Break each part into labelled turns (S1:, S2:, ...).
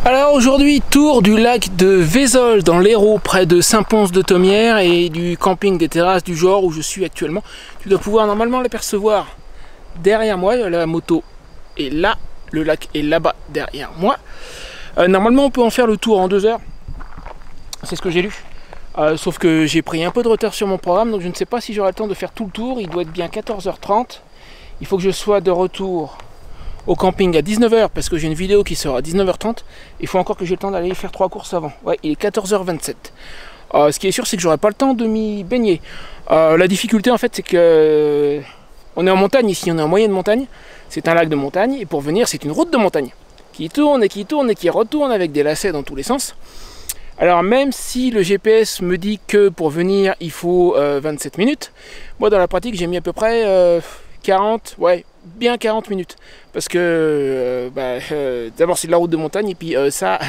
S1: Alors aujourd'hui, tour du lac de Vézol dans l'Hérault, près de Saint-Pons-de-Thomières et du camping des terrasses du genre où je suis actuellement. Tu dois pouvoir normalement l'apercevoir derrière moi, la moto est là, le lac est là-bas derrière moi. Normalement on peut en faire le tour en 2 heures, c'est ce que j'ai lu. Sauf que j'ai pris un peu de retard sur mon programme, donc je ne sais pas si j'aurai le temps de faire tout le tour. Il doit être bien 14h30, il faut que je sois de retour au camping à 19h parce que j'ai une vidéo qui sera à 19h30. Il faut encore que j'ai le temps d'aller faire 3 courses avant. Ouais, il est 14h27. Ce qui est sûr, c'est que j'aurai pas le temps de m'y baigner. La difficulté en fait, c'est que on est en montagne ici, on est en moyenne montagne. C'est un lac de montagne et pour venir, c'est une route de montagne qui tourne et qui tourne et qui retourne avec des lacets dans tous les sens. Alors même si le GPS me dit que pour venir il faut 27 minutes, moi dans la pratique j'ai mis à peu près 40, ouais, bien 40 minutes. Parce que d'abord c'est de la route de montagne et puis ça,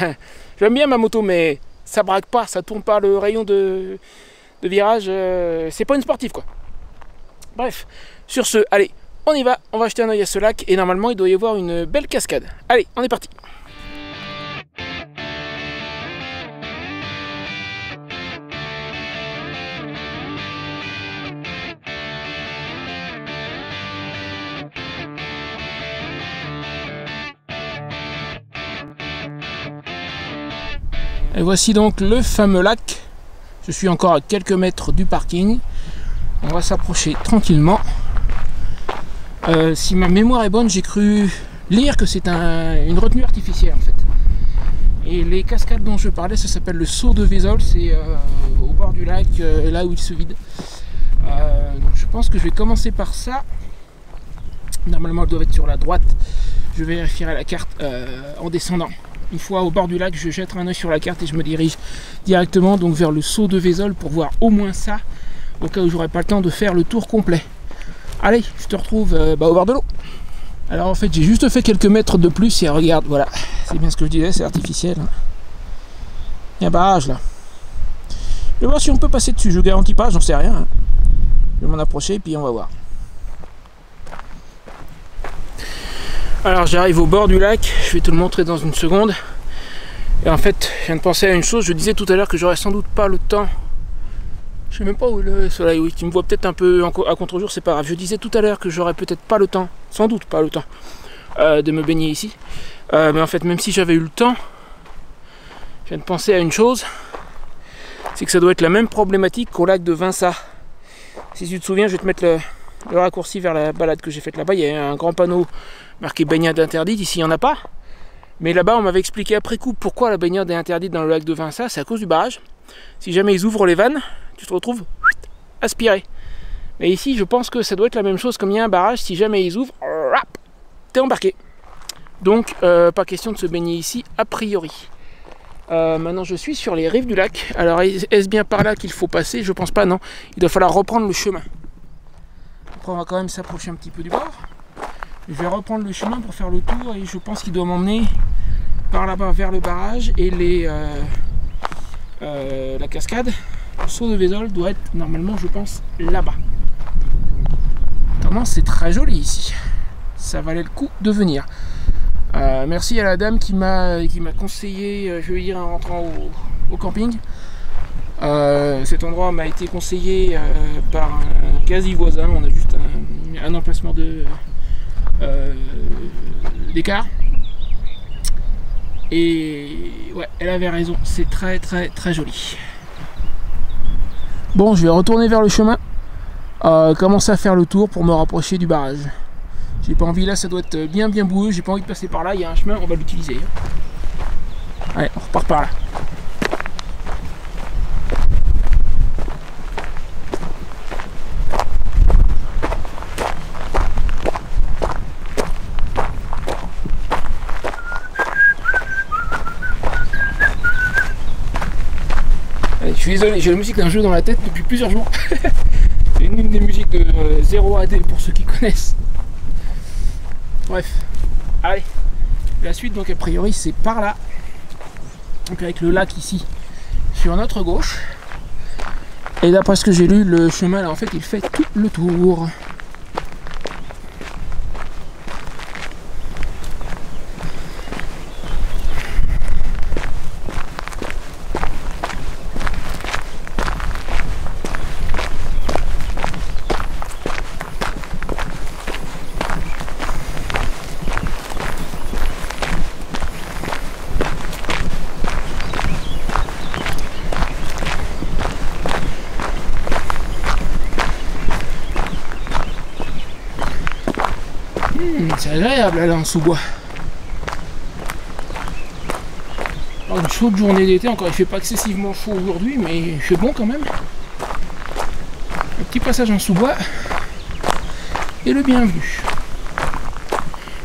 S1: j'aime bien ma moto mais ça braque pas, ça tourne pas le rayon de virage, c'est pas une sportive quoi. Bref, sur ce, allez, on y va, on va jeter un oeil à ce lac et normalement il doit y avoir une belle cascade. Allez, on est parti. Et voici donc le fameux lac. Je suis encore à quelques mètres du parking. On va s'approcher tranquillement. Si ma mémoire est bonne, j'ai cru lire que c'est une retenue artificielle en fait. Et les cascades dont je parlais, ça s'appelle le saut de Vézol. C'est au bord du lac, là où il se vide. Donc je pense que je vais commencer par ça. Normalement, elle doit être sur la droite. Je vérifierai la carte en descendant. Une fois au bord du lac, je jetterai un œil sur la carte et je me dirige directement donc vers le saut de Vézol pour voir au moins ça, au cas où j'aurai pas le temps de faire le tour complet. Allez, je te retrouve au bord de l'eau. Alors en fait, j'ai juste fait quelques mètres de plus et regarde, voilà, c'est bien ce que je disais, c'est artificiel. Hein. Il y a un barrage là. Je vais voir si on peut passer dessus, je garantis pas, j'en sais rien. Hein. Je vais m'en approcher et puis on va voir. Alors j'arrive au bord du lac, je vais te le montrer dans une seconde. Et en fait, je viens de penser à une chose, je disais tout à l'heure que j'aurais sans doute pas le temps. Je sais même pas où est le soleil, oui, tu me vois peut-être un peu à contre-jour, c'est pas grave. Je disais tout à l'heure que j'aurais peut-être pas le temps, sans doute pas le temps, de me baigner ici. Mais en fait, même si j'avais eu le temps, je viens de penser à une chose, c'est que ça doit être la même problématique qu'au lac de Vinça. Si tu te souviens, je vais te mettre le raccourci vers la balade que j'ai faite là-bas. Il y a un grand panneau marqué baignade interdite, ici il n'y en a pas. Mais là-bas on m'avait expliqué après coup pourquoi la baignade est interdite dans le lac de Vinça, c'est à cause du barrage. Si jamais ils ouvrent les vannes, tu te retrouves aspiré. Mais ici je pense que ça doit être la même chose, comme il y a un barrage, si jamais ils ouvrent, t'es embarqué. Donc pas question de se baigner ici a priori. Maintenant je suis sur les rives du lac. Alors est-ce bien par là qu'il faut passer? Je pense pas, non. Il doit falloir reprendre le chemin. Après on va quand même s'approcher un petit peu du bord. Je vais reprendre le chemin pour faire le tour et je pense qu'il doit m'emmener par là-bas vers le barrage et la cascade. Le saut de Vézol doit être normalement, je pense, là-bas. Notamment c'est très joli ici. Ça valait le coup de venir. Merci à la dame qui m'a conseillé, je vais dire en rentrant au camping. Cet endroit m'a été conseillé par un quasi voisin. On a juste un emplacement d'écart. Et ouais, elle avait raison, c'est très très très joli. Bon, je vais retourner vers le chemin, commencer à faire le tour pour me rapprocher du barrage. J'ai pas envie, là ça doit être bien boueux, j'ai pas envie de passer par là, il y a un chemin, on va l'utiliser. Allez, on repart par là. Je suis désolé, j'ai la musique d'un jeu dans la tête depuis plusieurs jours. C'est une des musiques de 0 AD pour ceux qui connaissent. Bref, allez, la suite donc a priori c'est par là. Donc avec le lac ici sur notre gauche. Et d'après ce que j'ai lu, le chemin là en fait il fait tout le tour. agréable là en sous-bois. Une chaude journée d'été, encore il fait pas excessivement chaud aujourd'hui, mais il fait bon quand même. Un petit passage en sous-bois est le bienvenu.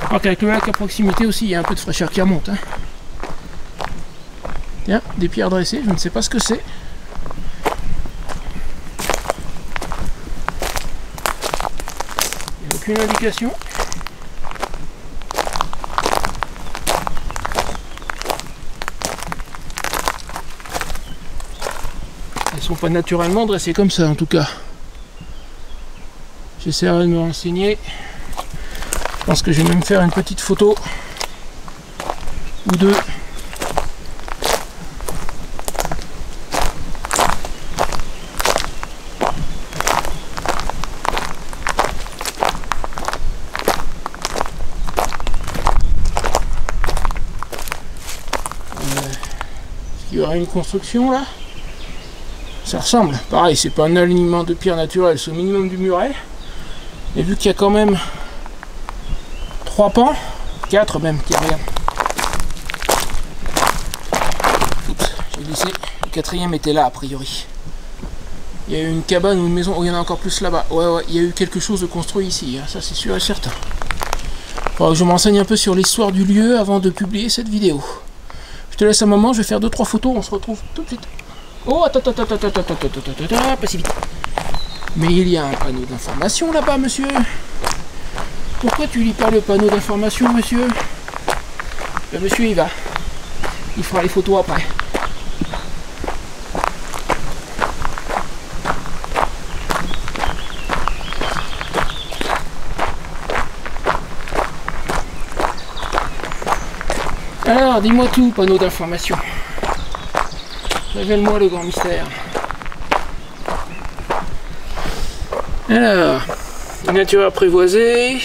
S1: Alors qu'avec le lac à proximité aussi, il y a un peu de fraîcheur qui remonte. Hein. Tiens, des pierres dressées, je ne sais pas ce que c'est. Il n'y a aucune indication. Elles sont pas naturellement dressées comme ça en tout cas. J'essaierai de me renseigner. Je pense que je vais même faire une petite photo ou deux. Est-ce qu'il y aura une construction là? Ça ressemble. Pareil, c'est pas un alignement de pierre naturelle, c'est au minimum du muret. Et vu qu'il y a quand même 3 pans, 4 même, qui regarde. Oups, j'ai glissé. Le 4e était là a priori. Il y a eu une cabane ou une maison. Oh, il y en a encore plus là-bas. Ouais, il y a eu quelque chose de construit ici, hein. Ça c'est sûr et certain. Faudra que je m'enseigne un peu sur l'histoire du lieu avant de publier cette vidéo. Je te laisse un moment, je vais faire 2-3 photos, on se retrouve tout de suite. Oh, attends, pas si vite. Mais il y a un panneau d'information là-bas, monsieur. Pourquoi tu lis pas le panneau d'information, monsieur? Le monsieur, il va. Il fera les photos après. Alors, dis-moi tout, panneau d'information. Révèle-moi le grand mystère. Alors, nature apprivoisée.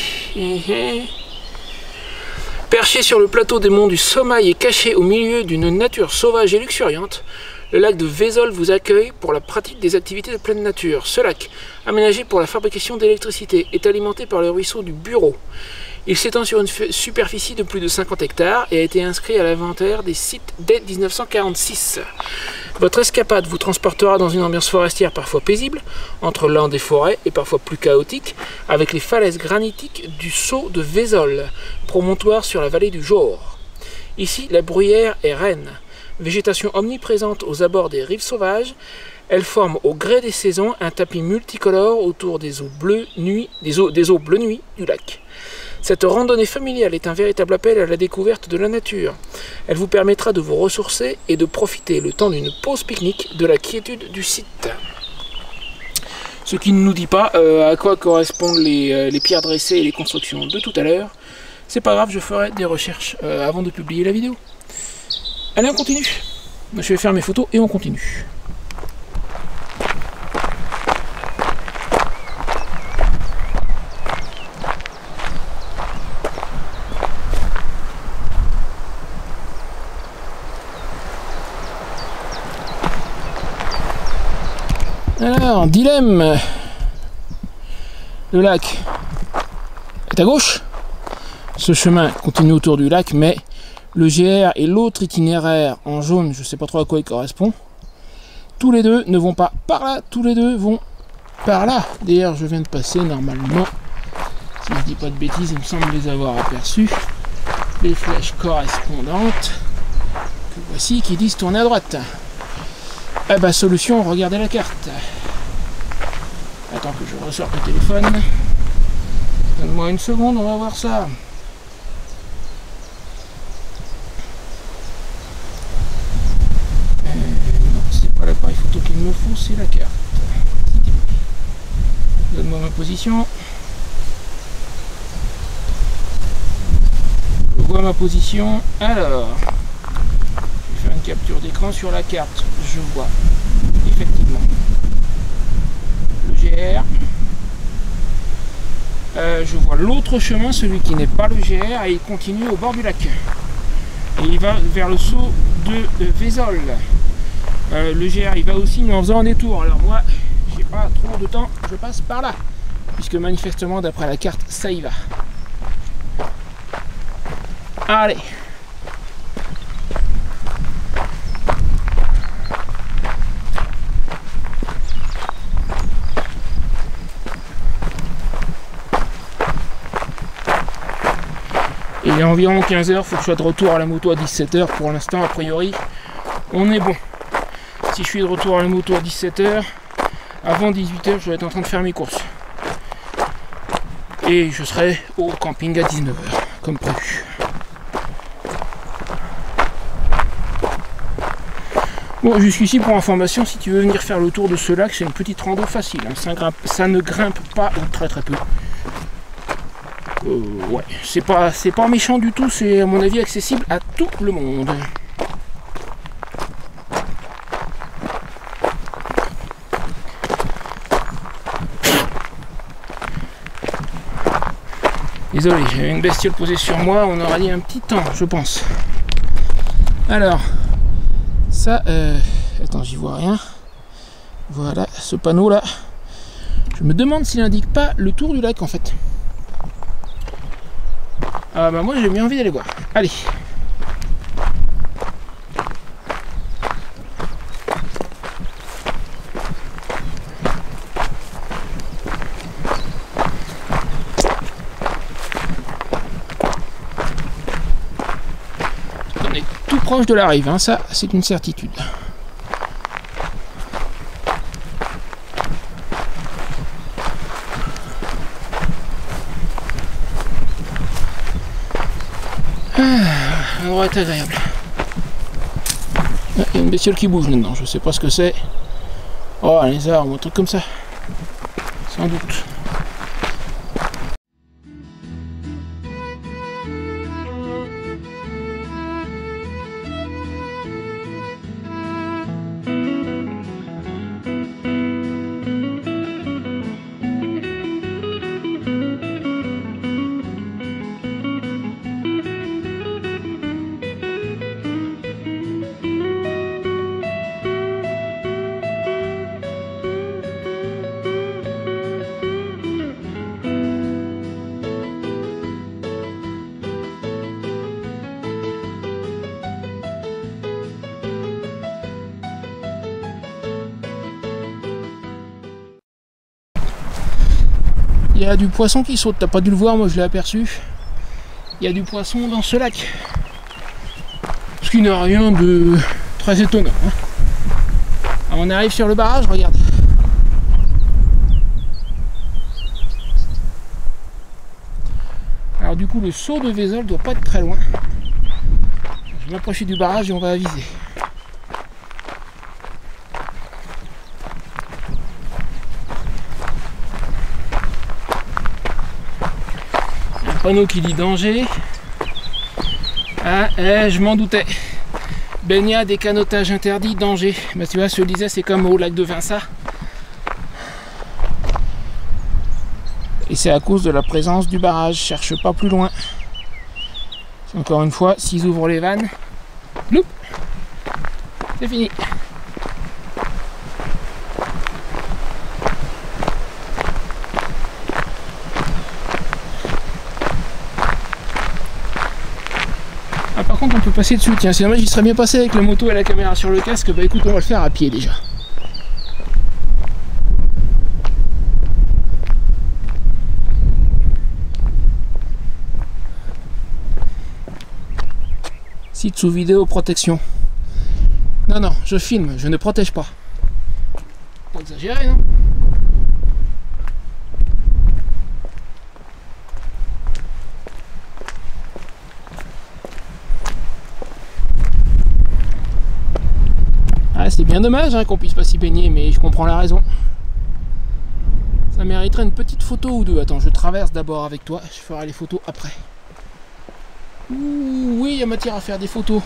S1: Perché sur le plateau des monts du Sommail et caché au milieu d'une nature sauvage et luxuriante, le lac de Vézol vous accueille pour la pratique des activités de pleine nature. Ce lac, aménagé pour la fabrication d'électricité, est alimenté par le ruisseau du Bureau. Il s'étend sur une superficie de plus de 50 hectares et a été inscrit à l'inventaire des sites dès 1946. Votre escapade vous transportera dans une ambiance forestière parfois paisible, entre landes et forêts et parfois plus chaotique, avec les falaises granitiques du Saut de Vézol, promontoire sur la vallée du Jaure. Ici, la bruyère est reine. Végétation omniprésente aux abords des rives sauvages, elle forme au gré des saisons un tapis multicolore autour des eaux bleues nuit du lac. Cette randonnée familiale est un véritable appel à la découverte de la nature. Elle vous permettra de vous ressourcer et de profiter, le temps d'une pause pique-nique, de la quiétude du site. Ce qui ne nous dit pas à quoi correspondent les pierres dressées et les constructions de tout à l'heure. C'est pas grave, je ferai des recherches avant de publier la vidéo. Allez, on continue. Je vais faire mes photos et on continue. Alors, dilemme. Le lac est à gauche. Ce chemin continue autour du lac, mais le GR et l'autre itinéraire en jaune, je ne sais pas trop à quoi il correspond. Tous les deux ne vont pas par là, tous les deux vont par là. D'ailleurs, je viens de passer normalement, si je dis pas de bêtises, il me semble les avoir aperçus. Les flèches correspondantes, que voici, qui disent tourner à droite. Ah bah solution, regardez la carte. Attends que je ressorte le téléphone. Donne-moi une seconde, on va voir ça. Non, c'est pas l'appareil photo qu'il me faut, c'est la carte. Donne-moi ma position. Je vois ma position. Alors, je vais faire une capture d'écran sur la carte. Je vois effectivement le GR. Je vois l'autre chemin, celui qui n'est pas le GR, et il continue au bord du lac. Et il va vers le saut de Vézol. Le GR il va aussi, mais en faisant un détour. Alors moi, j'ai pas trop de temps, je passe par là. Puisque manifestement, d'après la carte, ça y va. Allez. Il est environ 15 h, il faut que je sois de retour à la moto à 17 h. Pour l'instant, a priori, on est bon. Si je suis de retour à la moto à 17 h, avant 18 h, je vais être en train de faire mes courses. Et je serai au camping à 19 h, comme prévu. Bon, jusqu'ici, pour information, si tu veux venir faire le tour de ce lac, c'est une petite rando facile. Hein. Ça ne grimpe pas, ou très très peu. Ouais, c'est pas méchant du tout, c'est à mon avis accessible à tout le monde. Désolé, j'avais une bestiole posée sur moi, on aura dit un petit temps, je pense. Alors, ça, attends, j'y vois rien. Voilà, ce panneau là. Je me demande s'il n'indique pas le tour du lac en fait. Ah bah moi j'ai bien envie d'aller voir. Allez. On est tout proche de la rive, hein, ça c'est une certitude. L'endroit est agréable. Il y a une bestiole qui bouge maintenant, je sais pas ce que c'est. Oh, un lézard ou un truc comme ça. Sans doute. Il y a du poisson qui saute, t'as pas dû le voir, moi je l'ai aperçu. Il y a du poisson dans ce lac. Ce qui n'a rien de très étonnant. Hein. Alors on arrive sur le barrage, regarde. Alors du coup le saut de Vézol doit pas être très loin. Je vais m'approcher du barrage et on va aviser. Panneau qui dit danger. Ah, je m'en doutais. Baignade et canotage interdit, danger. Bah tu vois, je te disais, c'est comme au lac de Vinça. Et c'est à cause de la présence du barrage. Cherche pas plus loin. Encore une fois, s'ils ouvrent les vannes, loup, c'est fini. Par contre on peut passer dessus, tiens, c'est dommage, il serait bien passé avec la moto et la caméra sur le casque. Bah écoute, on va le faire à pied déjà. Site sous vidéo protection. Non, non, je filme, je ne protège pas. Pas exagéré, non? C'est bien dommage hein, qu'on puisse pas s'y baigner, mais je comprends la raison. Ça mériterait une petite photo ou deux. Attends, je traverse d'abord avec toi, je ferai les photos après. Ouh, oui, il y a matière à faire des photos.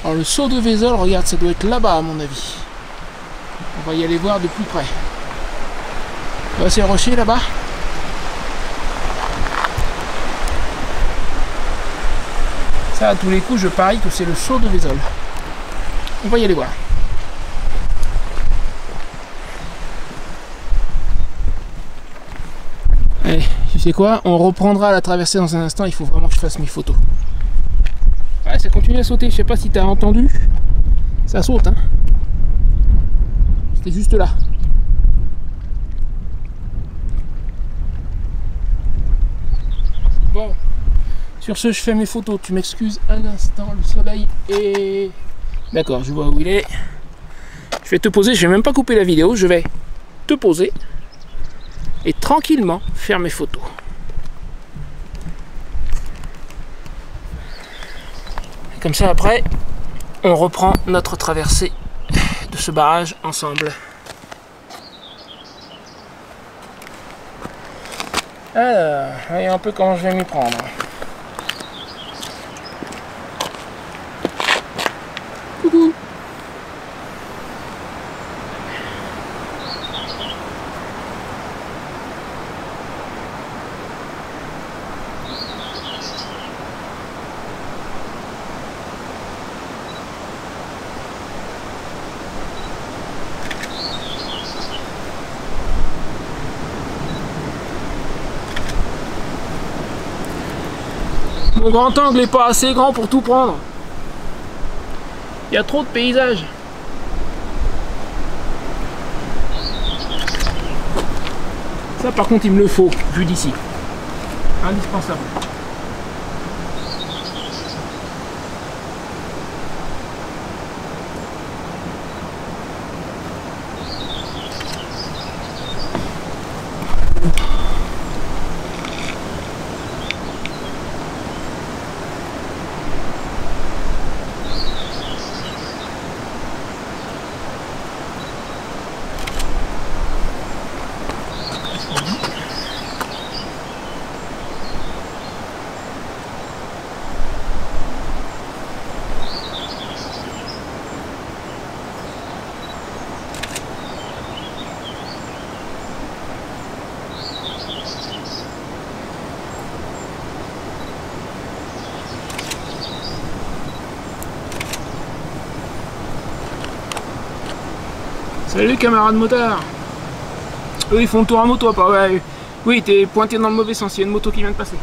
S1: Alors le saut de Vézol, regarde, ça doit être là-bas à mon avis. On va y aller voir de plus près. C'est le rocher là-bas. Ça, à tous les coups, je parie que c'est le saut de Vézol. On va y aller voir. Allez, tu sais quoi, on reprendra la traversée dans un instant, il faut vraiment que je fasse mes photos. Ouais, ça continue à sauter, je sais pas si tu as entendu. Ça saute, hein. C'était juste là. Bon, sur ce, je fais mes photos. Tu m'excuses un instant, le soleil est... D'accord, je vois où il est. Je vais te poser, je vais même pas couper la vidéo, je vais te poser et tranquillement faire mes photos. Et comme ça, après, on reprend notre traversée de ce barrage ensemble. Alors, voyez un peu comment je vais m'y prendre. Coucou. Mon grand angle n'est pas assez grand pour tout prendre. Il y a trop de paysages. Ça par contre il me le faut, vu d'ici. Indispensable. Salut camarades motards. Eux ils font le tour à moto, pas ouais. Oui, t'es pointé dans le mauvais sens, il y a une moto qui vient de passer.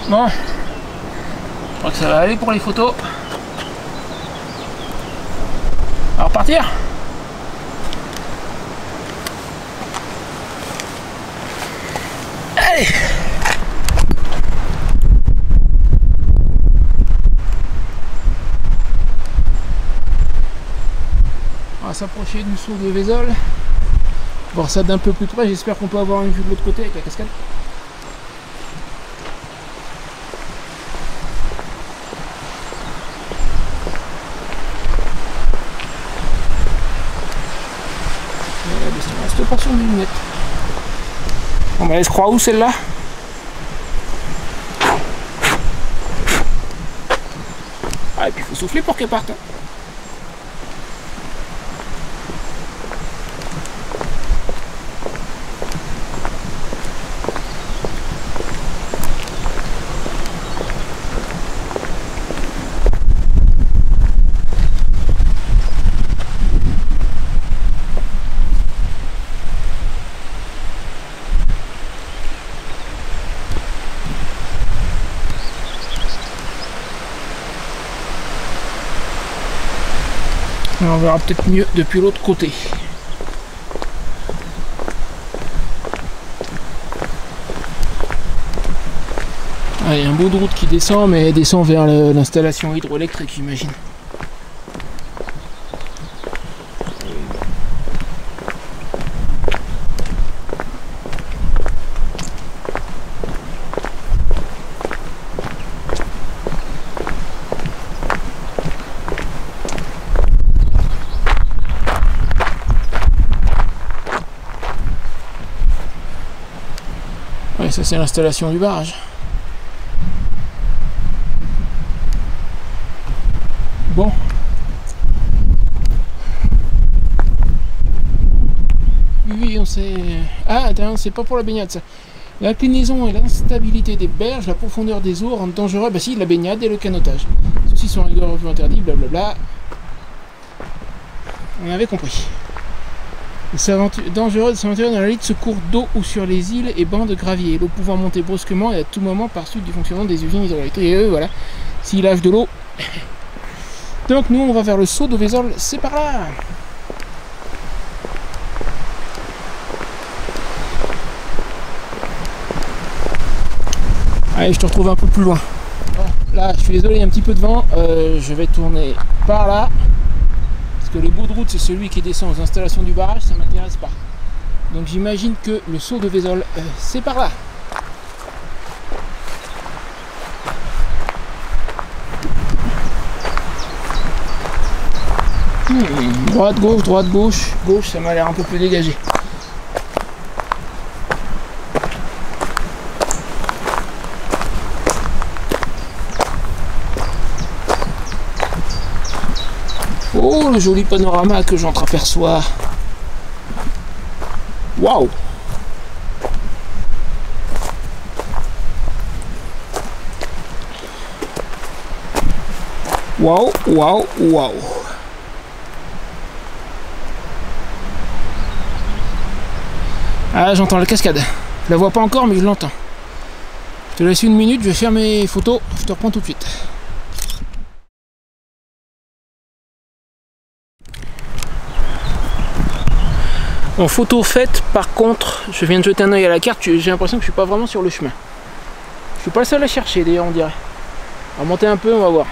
S1: Bon, je crois que ça va aller pour les photos. On va repartir. Allez. On va s'approcher du saut de Vézol. Voir ça d'un peu plus près, j'espère qu'on peut avoir une vue de l'autre côté avec la cascade. Reste pas sur mes lunettes. Bon bah elle se croit où celle-là? Ah et puis il faut souffler pour qu'elle parte. On verra peut-être mieux depuis l'autre côté. Ah, il y a un bout de route qui descend, mais elle descend vers l'installation hydroélectrique, j'imagine. Ouais, ça c'est l'installation du barrage. Bon. Oui, c'est... Ah, c'est pas pour la baignade ça. L'inclinaison et l'instabilité des berges, la profondeur des eaux rendent dangereux, bah si, la baignade et le canotage. Ceux-ci sont rigoureusement interdits, blablabla. On avait compris. C'est dangereux de s'aventurer dans la lite ce cours d'eau ou sur les îles et bancs de gravier. L'eau pouvant monter brusquement et à tout moment par suite du fonctionnement des usines hydrauliques. Et eux, voilà, s'ils lâchent de l'eau. Donc nous, on va vers le saut de Vézol, c'est par là. Allez, je te retrouve un peu plus loin. Bon, là, je suis désolé, il y a un petit peu de vent. Je vais tourner par là. Parce que le bout de route, c'est celui qui descend aux installations du barrage, ça ne m'intéresse pas. Donc j'imagine que le saut de Vézol, c'est par là. Droite, gauche, gauche, ça m'a l'air un peu plus dégagé. Oh, le joli panorama que j'entreaperçois. Waouh! Waouh, waouh, waouh! Ah, j'entends la cascade. Je la vois pas encore, mais je l'entends. Je te laisse une minute, je vais faire mes photos. Je te reprends tout de suite. En photo faite, par contre, je viens de jeter un oeil à la carte, j'ai l'impression que je suis pas vraiment sur le chemin. Je suis pas le seul à chercher d'ailleurs, on dirait. On va monter un peu, on va voir.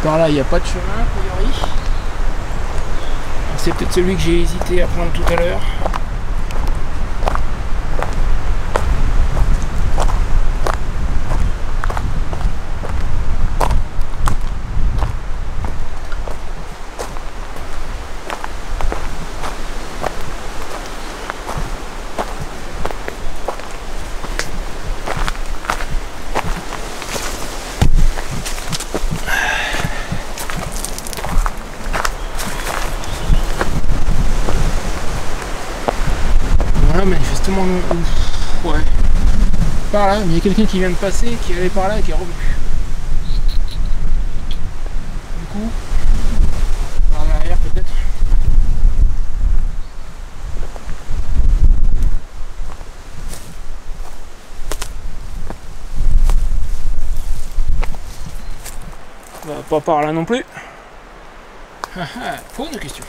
S1: Par là il n'y a pas de chemin a priori. C'est peut-être celui que j'ai hésité à prendre tout à l'heure. Manifestement, ouais, par là, mais il y a quelqu'un qui vient de passer, qui allait par là et qui est revenu. Du coup, par l'arrière peut-être. Pas par là non plus. Pose de question.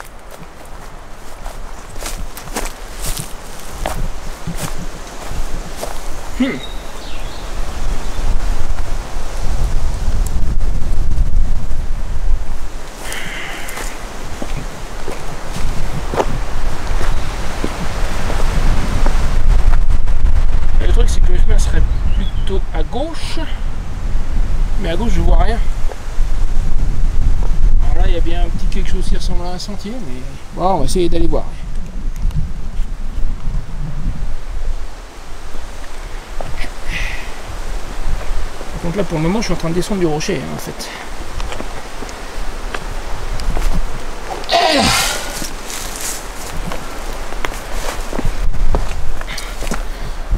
S1: Le truc c'est que le chemin serait plutôt à gauche, mais à gauche je vois rien. Alors là il y a bien un petit quelque chose qui ressemble à un sentier, mais bon, on va essayer d'aller voir. Donc là pour le moment je suis en train de descendre du rocher hein, en fait.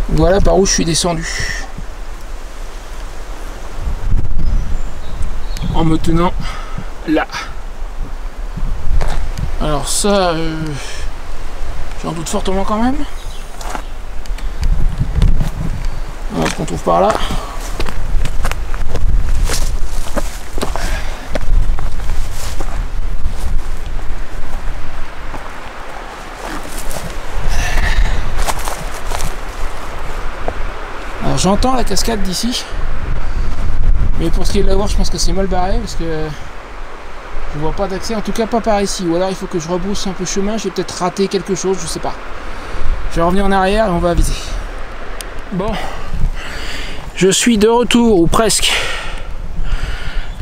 S1: Voilà par où je suis descendu. En me tenant là. Alors ça, j'en doute fortement quand même. Alors, ce qu'on trouve par là. Alors j'entends la cascade d'ici. Mais pour ce qui est de la voir, je pense que c'est mal barré parce que je vois pas d'accès, en tout cas pas par ici. Ou alors il faut que je rebrousse un peu chemin, j'ai peut-être raté quelque chose, je sais pas. Je vais revenir en arrière et on va aviser. Bon, je suis de retour, ou presque.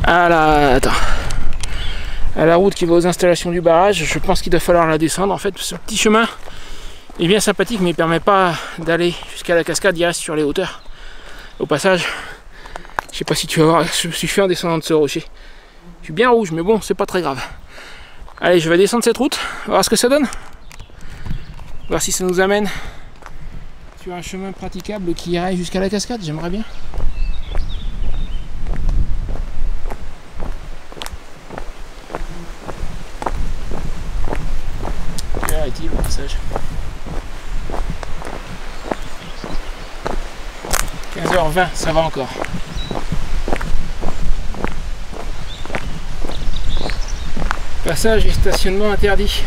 S1: À la... Attends. à la route qui va aux installations du barrage. Je pense qu'il doit falloir la descendre. En fait, ce petit chemin est bien sympathique, mais il ne permet pas d'aller jusqu'à la cascade, il reste sur les hauteurs. Au passage, je sais pas si tu vas voir, je me suis fait en descendant de ce rocher. Je suis bien rouge, mais bon, c'est pas très grave. Allez, je vais descendre cette route, on va voir ce que ça donne. Voir si ça nous amène sur un chemin praticable qui irait jusqu'à la cascade, j'aimerais bien. Quelle heure est-il au passage? 15h20, ça va encore. Passage et stationnement interdit.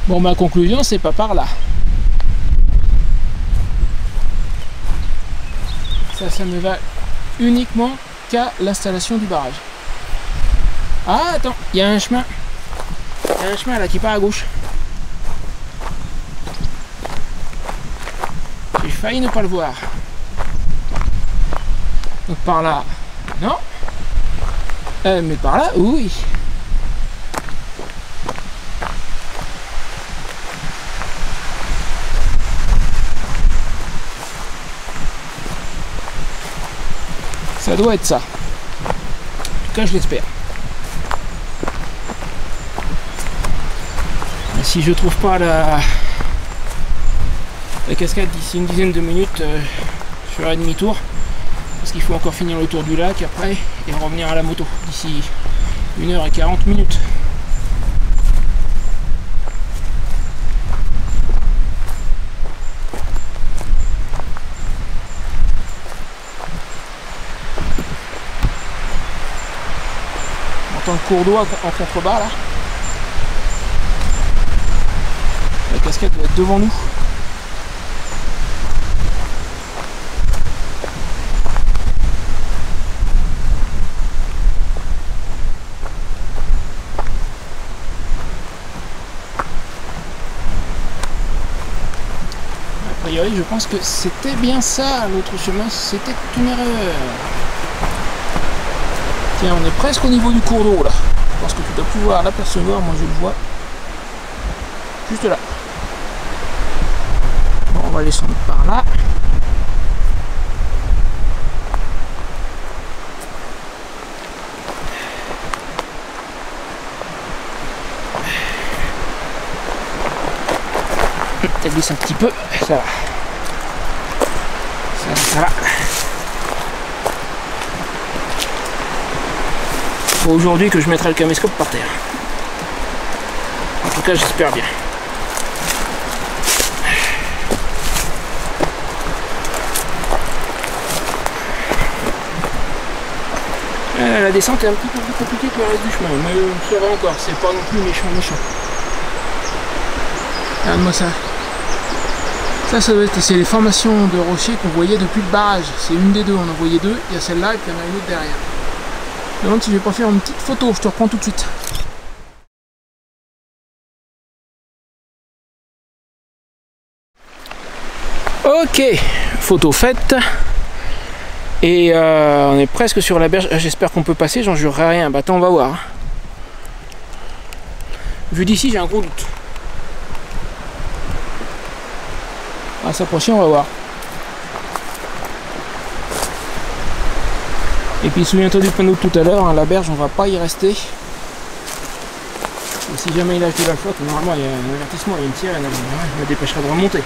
S1: Bon, ma conclusion, c'est pas par là. Ça ne va uniquement qu'à l'installation du barrage. Ah, attends, il y a un chemin. Il y a un chemin là qui part à gauche. J'ai failli ne pas le voir. Donc par là, non. Mais par là, oui. Ça doit être ça. En tout cas, je l'espère. Si je trouve pas la cascade d'ici une dizaine de minutes, je ferai demi-tour. Parce qu'il faut encore finir le tour du lac après et revenir à la moto d'ici 1h40 minutes. On entend le cours d'eau en contrebas là. La cascade doit être devant nous. A priori, je pense que c'était bien ça, l'autre chemin, c'était une erreur. Tiens, on est presque au niveau du cours d'eau là. Je pense que tu dois pouvoir l'apercevoir, moi je le vois. Juste là. Bon, on va descendre par là. Ça glisse un petit peu, ça va. Ça va. Faut aujourd'hui que je mettrai le caméscope par terre. En tout cas, j'espère bien. La descente est un petit peu plus compliquée que le reste du chemin, mais ça va encore, c'est pas non plus méchant. Regarde-moi ça. Ça doit être, c'est les formations de rochers qu'on voyait depuis le barrage. C'est une des deux, on en voyait deux, il y a celle-là et puis il y en a une autre derrière. Je me demande si je vais pas faire une petite photo, je te reprends tout de suite. Ok, photo faite. Et on est presque sur la berge. J'espère qu'on peut passer, j'en jurerai rien. Bah attends, on va voir. Vu d'ici, j'ai un gros doute. On va s'approcher, on va voir. Et puis souviens-toi du panneau de tout à l'heure, hein, la berge, on va pas y rester. Et si jamais il a acheté la flotte, normalement il y a un avertissement, il y a une sirène, je me dépêcherai de remonter.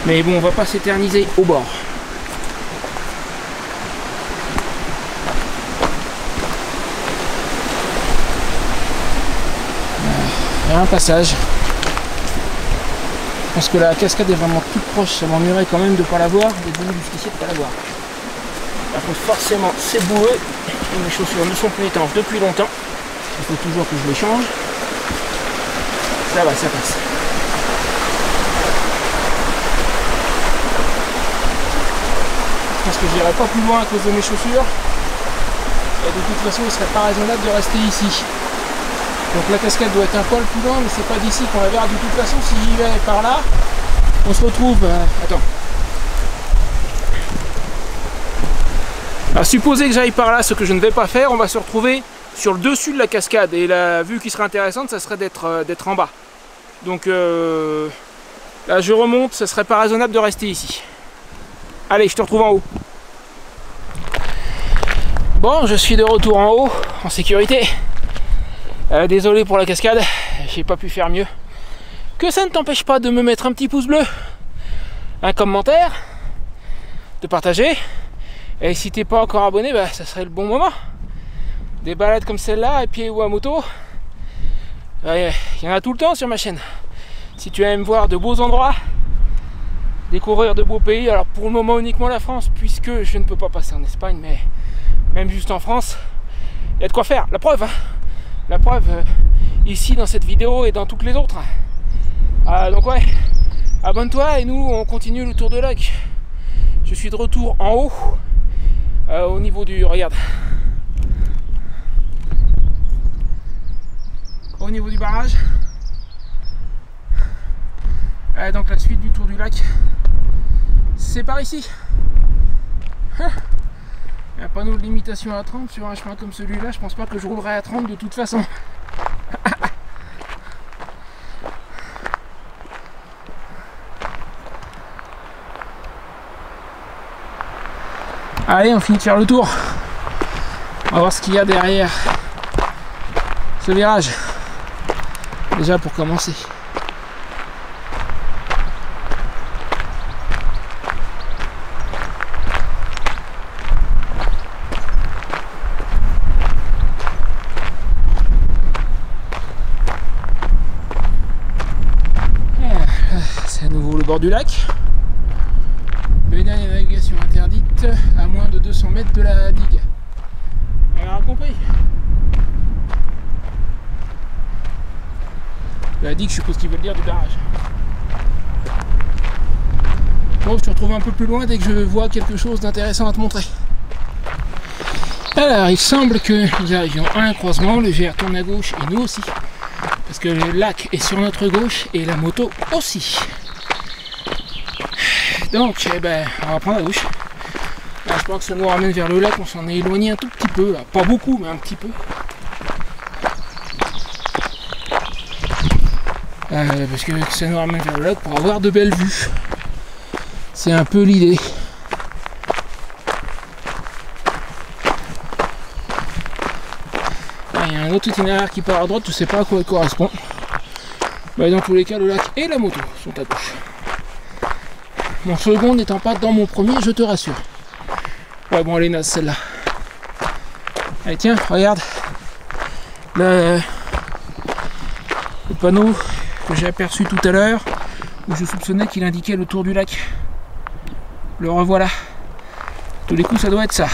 S1: Mais bon, on va pas s'éterniser au bord. Il y a un passage. Je pense que la cascade est vraiment toute proche, ça m'ennuierait quand même de ne pas la voir, d'être venu jusqu'ici de ne pas la voir. Par contre, forcément, c'est boueux, et mes chaussures ne sont plus étanches depuis longtemps. Il faut toujours que je les change. Ça va, ça passe. Je pense que je n'irai pas plus loin à cause de mes chaussures. Et de toute façon, il ne serait pas raisonnable de rester ici. Donc la cascade doit être un poil plus loin, mais c'est pas d'ici qu'on la verra. De toute façon, si j'y vais par là, on se retrouve. Attends. À supposer que j'aille par là, ce que je ne vais pas faire, on va se retrouver sur le dessus de la cascade. Et la vue qui serait intéressante, ça serait d'être en bas. Donc là je remonte, ça serait pas raisonnable de rester ici. Allez, je te retrouve en haut. Bon, je suis de retour en haut, en sécurité. Désolé pour la cascade, j'ai pas pu faire mieux. Que ça ne t'empêche pas de me mettre un petit pouce bleu, un commentaire, de partager. Et si t'es pas encore abonné, bah, ça serait le bon moment. Des balades comme celle-là, à pied ou à moto, il y en a tout le temps sur ma chaîne. Si tu aimes voir de beaux endroits, découvrir de beaux pays, alors pour le moment uniquement la France, puisque je ne peux pas passer en Espagne, mais même juste en France, il y a de quoi faire. La preuve, hein. La preuve ici dans cette vidéo et dans toutes les autres. Donc ouais, abonne-toi et nous on continue le tour de lac. Je suis de retour en haut, au niveau du, regarde, au niveau du barrage. Donc la suite du tour du lac, c'est par ici. Un panneau de limitation à 30 sur un chemin comme celui-là, je pense pas que je roulerai à 30 de toute façon. Allez, on finit de faire le tour. On va voir ce qu'il y a derrière ce virage. Déjà pour commencer. C'est à nouveau le bord du lac. Baignade et navigation interdite à moins de 200 mètres de la digue. On aura compris. La digue, je suppose qu'ils veulent dire du barrage. Bon, je te retrouve un peu plus loin dès que je vois quelque chose d'intéressant à te montrer. Alors, il semble que nous arrivions à un croisement, le GR tourne à gauche et nous aussi. Parce que le lac est sur notre gauche et la moto aussi. Donc, eh ben, on va prendre la gauche. Là, je crois que ça nous ramène vers le lac, on s'en est éloigné un tout petit peu, là. Pas beaucoup, mais un petit peu. Parce que ça nous ramène vers le lac pour avoir de belles vues. C'est un peu l'idée. Il y a un autre itinéraire qui part à droite, je ne sais pas à quoi il correspond. Bah, dans tous les cas, le lac et la moto sont à gauche. Mon second n'étant pas dans mon premier, je te rassure. Ouais, bon, elle est naze celle-là. Allez, tiens, regarde. Le panneau que j'ai aperçu tout à l'heure, où je soupçonnais qu'il indiquait le tour du lac. Le revoilà. Tous les coups, ça doit être ça.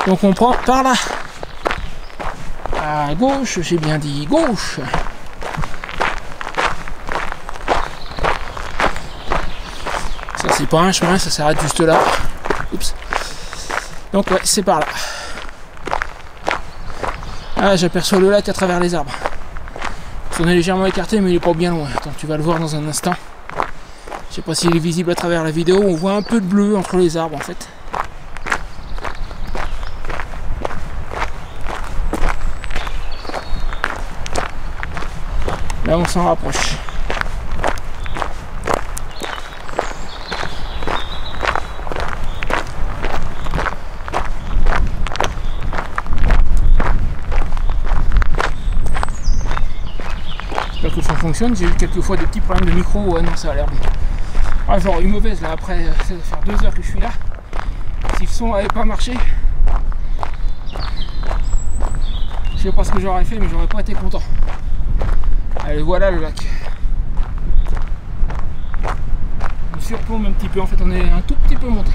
S1: Donc on prend par là. À gauche, j'ai bien dit gauche. Ça c'est pas un chemin, ça s'arrête juste là. Oups. Donc ouais, c'est par là. Ah, j'aperçois le lac à travers les arbres. On est légèrement écarté, mais il est pas bien loin. Attends, tu vas le voir dans un instant. Je sais pas s'il est visible à travers la vidéo. On voit un peu de bleu entre les arbres en fait. Là, on s'en rapproche. J'espère que ça fonctionne. J'ai eu quelques fois des petits problèmes de micro. Ouais, non, ça a l'air bon. Ah, j'aurais eu mauvaise là après. Ça va faire 2 heures que je suis là. Si le son n'avait pas marché, je sais pas ce que j'aurais fait, mais j'aurais pas été content. Allez, voilà le lac. On surplombe un petit peu, en fait on est un tout petit peu monté.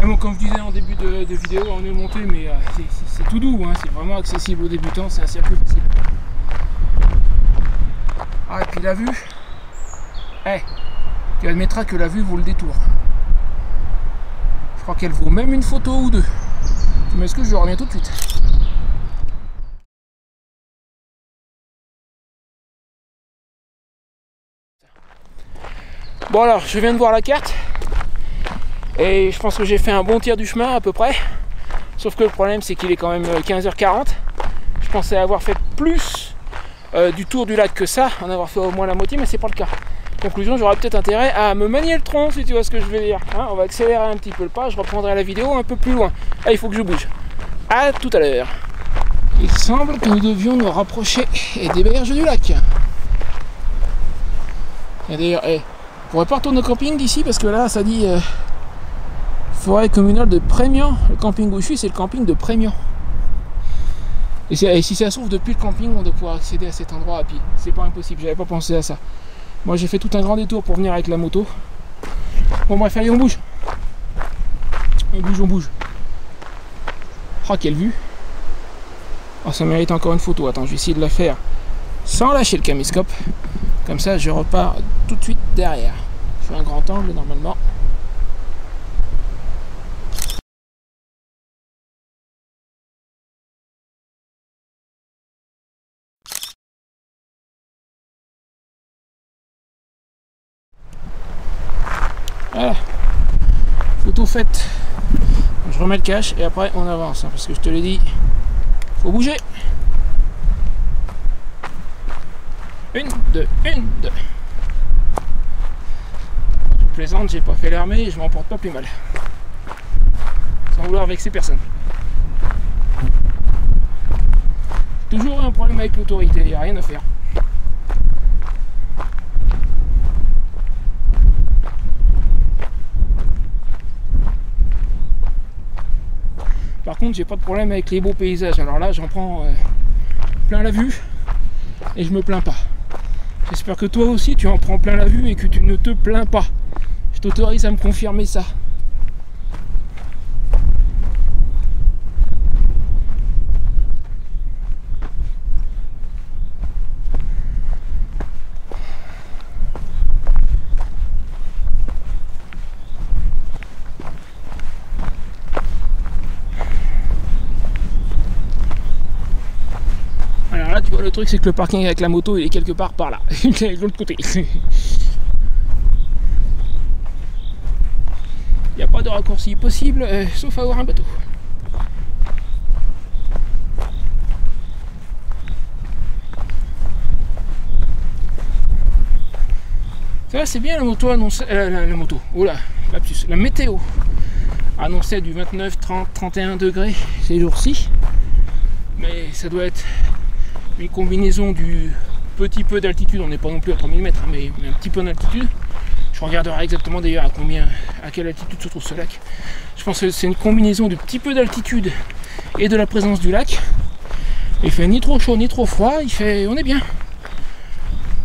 S1: Et bon, comme je disais en début de vidéo, on est monté, mais c'est tout doux, hein, c'est vraiment accessible aux débutants, c'est un circuit facile. Ah, et puis la vue, tu admettras que la vue vaut le détour. Je crois qu'elle vaut même une photo ou deux. Tu m'excuses, je reviens tout de suite. Bon alors, je viens de voir la carte. Et je pense que j'ai fait un bon tiers du chemin à peu près. Sauf que le problème c'est qu'il est quand même 15h40. Je pensais avoir fait plus du tour du lac que ça, en avoir fait au moins la moitié, mais c'est pas le cas. Conclusion, j'aurais peut-être intérêt à me manier le tronc, si tu vois ce que je veux dire. Hein, on va accélérer un petit peu le pas, je reprendrai la vidéo un peu plus loin. Ah, il faut que je bouge. À tout à l'heure. Il semble que nous devions nous rapprocher des berges du lac. Et d'ailleurs, on pourrait pas retourner au camping d'ici parce que là, ça dit forêt communale de Prémian. Le camping où je suis, c'est le camping de Prémian. Et si ça se trouve, depuis le camping, on doit pouvoir accéder à cet endroit à pied. C'est pas impossible, j'avais pas pensé à ça. Moi, j'ai fait tout un grand détour pour venir avec la moto. Bon, bref, allez, on bouge. On bouge, on bouge. Oh, quelle vue! Oh, ça mérite encore une photo. Attends, je vais essayer de la faire sans lâcher le caméscope. Comme ça, je repars tout de suite derrière. Je fais un grand angle normalement. Voilà. Photo faite. Je remets le cache et après on avance. Hein, parce que je te l'ai dit, faut bouger. 1, 2, 1, 2. Je plaisante, j'ai pas fait l'armée et je m'en porte pas plus mal. Sans vouloir vexer personne. Toujours un problème avec l'autorité, il n'y a rien à faire. Par contre, j'ai pas de problème avec les beaux paysages. Alors là, j'en prends plein la vue et je me plains pas. J'espère que toi aussi, tu en prends plein la vue et que tu ne te plains pas. Je t'autorise à me confirmer ça. Là, tu vois, le truc c'est que le parking avec la moto il est quelque part par là, de l'autre côté. Il n'y a pas de raccourci possible, sauf avoir un bateau. Ça va, c'est bien, la moto annonçait, la moto, oula, lapsus, la météo annonçait du 29, 30, 31 degrés ces jours-ci, mais ça doit être une combinaison du petit peu d'altitude, on n'est pas non plus à 3000 mètres, hein, mais un petit peu d'altitude. Je regarderai exactement d'ailleurs à quelle altitude se trouve ce lac. Je pense que c'est une combinaison du petit peu d'altitude et de la présence du lac. Il fait ni trop chaud ni trop froid, on est bien.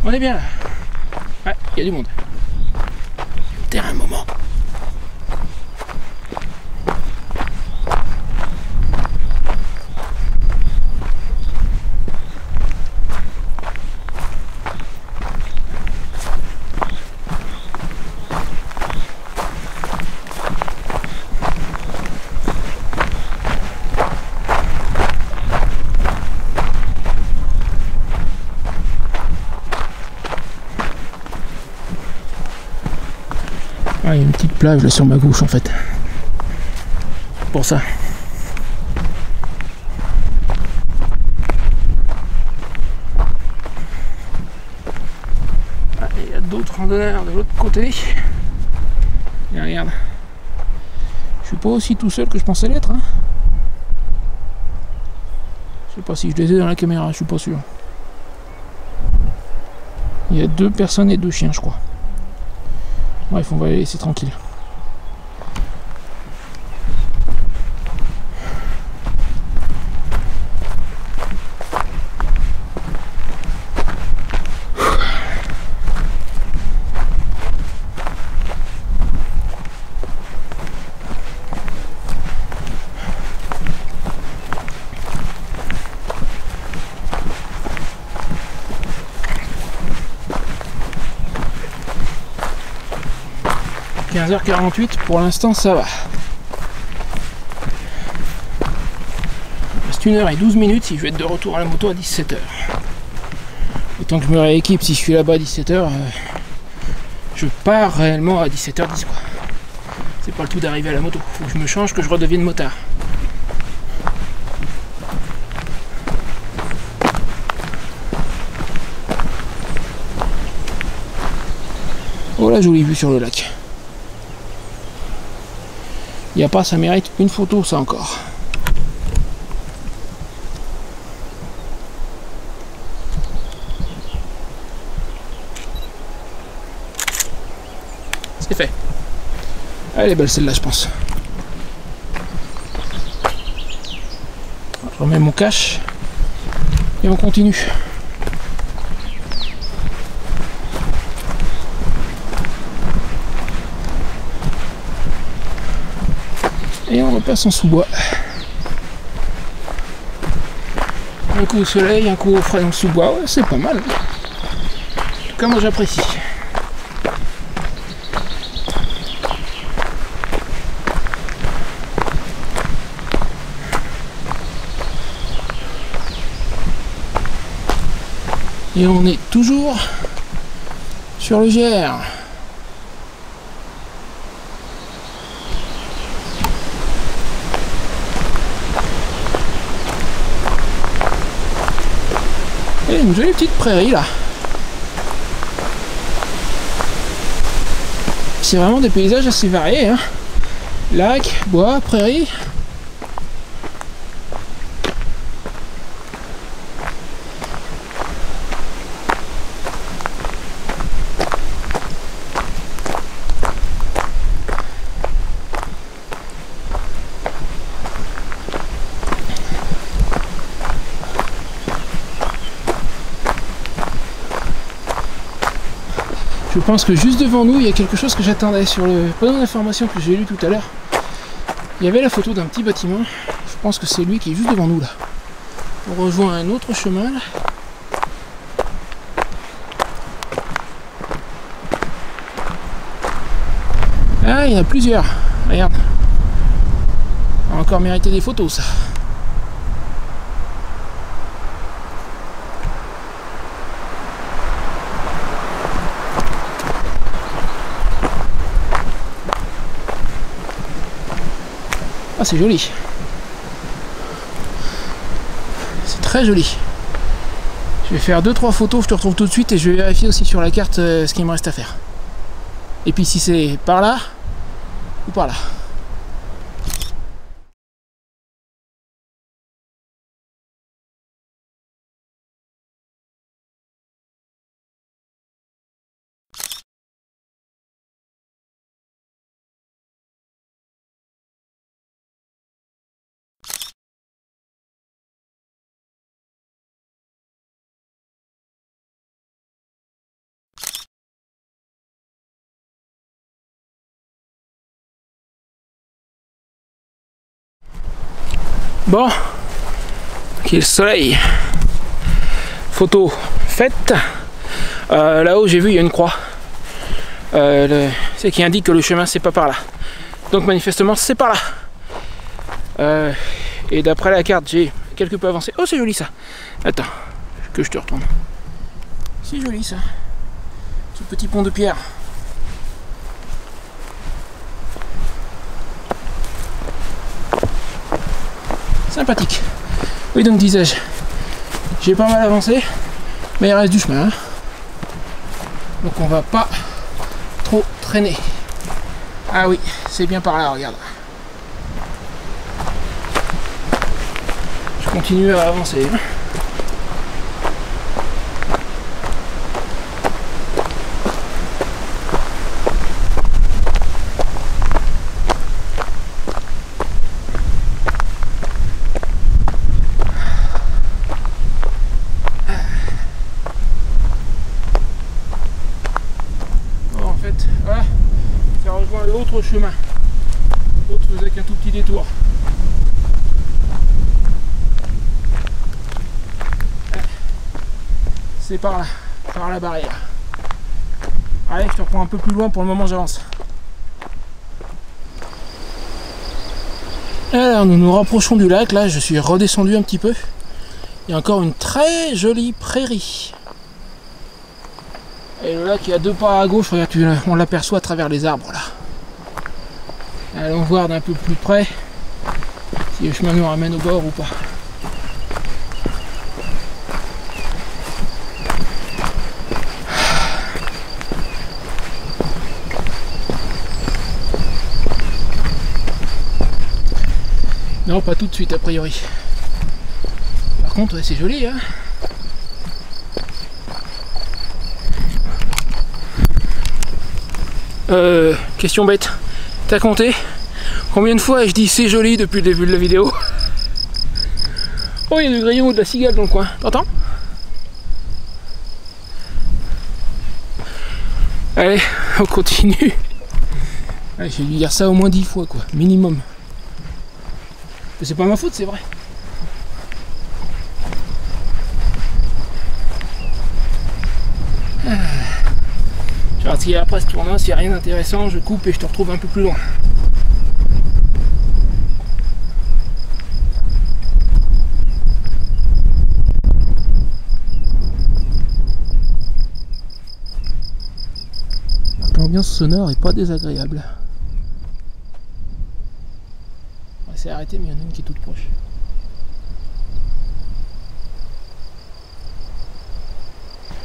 S1: On est bien là. Ouais, il y a du monde. Terrain un moment. Ah, il y a une petite plage là sur ma gauche en fait. Pour ça. Ah, il y a d'autres randonneurs de l'autre côté. Et regarde. Je suis pas aussi tout seul que je pensais l'être. Hein. Je sais pas si je les ai dans la caméra, je suis pas sûr. Il y a 2 personnes et 2 chiens, je crois. Bref, on va les laisser tranquilles. – 15h48, pour l'instant ça va. Il reste 1h12 si je vais être de retour à la moto à 17h. Autant que je me rééquipe, si je suis là-bas à 17h, je pars réellement à 17h10 quoi. C'est pas le tout d'arriver à la moto. Faut que je me change, que je redevienne motard. Oh la jolie vue sur le lac. Il n'y a pas, ça mérite une photo ça encore. C'est fait. Elle est belle celle-là je pense. Je remets mon cache et on continue. Et on repasse en sous-bois. Un coup au soleil, un coup au frais dans le sous-bois, ouais, c'est pas mal. En tout cas, moi j'apprécie. Et on est toujours sur le GR. Et une jolie petite prairie là. C'est vraiment des paysages assez variés, hein. Lac, bois, prairie. Je pense que juste devant nous, il y a quelque chose que j'attendais. Sur le panneau d'information que j'ai lu tout à l'heure, il y avait la photo d'un petit bâtiment. Je pense que c'est lui qui est juste devant nous là. On rejoint un autre chemin là. Ah, il y en a plusieurs. Regarde. On va encore mériter des photos ça. Ah, c'est joli. C'est très joli. Je vais faire 2-3 photos, je te retrouve tout de suite et je vais vérifier aussi sur la carte ce qu'il me reste à faire. Et puis si c'est par là ou par là. Bon, ok, le soleil. Photo faite. Là-haut, j'ai vu, il y a une croix. C'est qui indique que le chemin, c'est pas par là. Donc, manifestement, c'est par là. Et d'après la carte, j'ai quelque peu avancé. Oh, c'est joli ça. Attends, que je te retourne. C'est joli ça. Ce petit pont de pierre. Sympathique. Oui, donc disais-je, j'ai pas mal avancé, mais il reste du chemin. Hein. Donc on va pas trop traîner. Ah oui, c'est bien par là, regarde. Je continue à avancer. Hein. L'autre chemin, l'autre faisait qu'un tout petit détour. C'est par là, par la barrière. Allez, je te reprends un peu plus loin, pour le moment j'avance. Alors nous nous rapprochons du lac, là je suis redescendu un petit peu. Il y a encore une très jolie prairie. Et le lac il y a 2 pas à gauche, regarde, on l'aperçoit à travers les arbres là. Allons voir d'un peu plus près si le chemin nous ramène au bord ou pas. Non, pas tout de suite a priori. Par contre, ouais, c'est joli, hein. Question bête. T'as compté combien de fois je dis c'est joli depuis le début de la vidéo? Oh, il y a du grillon ou de la cigale dans le coin. T'entends? Allez, on continue. Allez, j'ai dû dire ça au moins 10 fois, quoi, minimum. Mais c'est pas ma faute, c'est vrai. Je regarde ce qu'il y a après ce tournant, s'il n'y a rien d'intéressant, je coupe et je te retrouve un peu plus loin. L'ambiance sonore est pas désagréable. On va essayer d'arrêter, mais il y en a une qui est toute proche.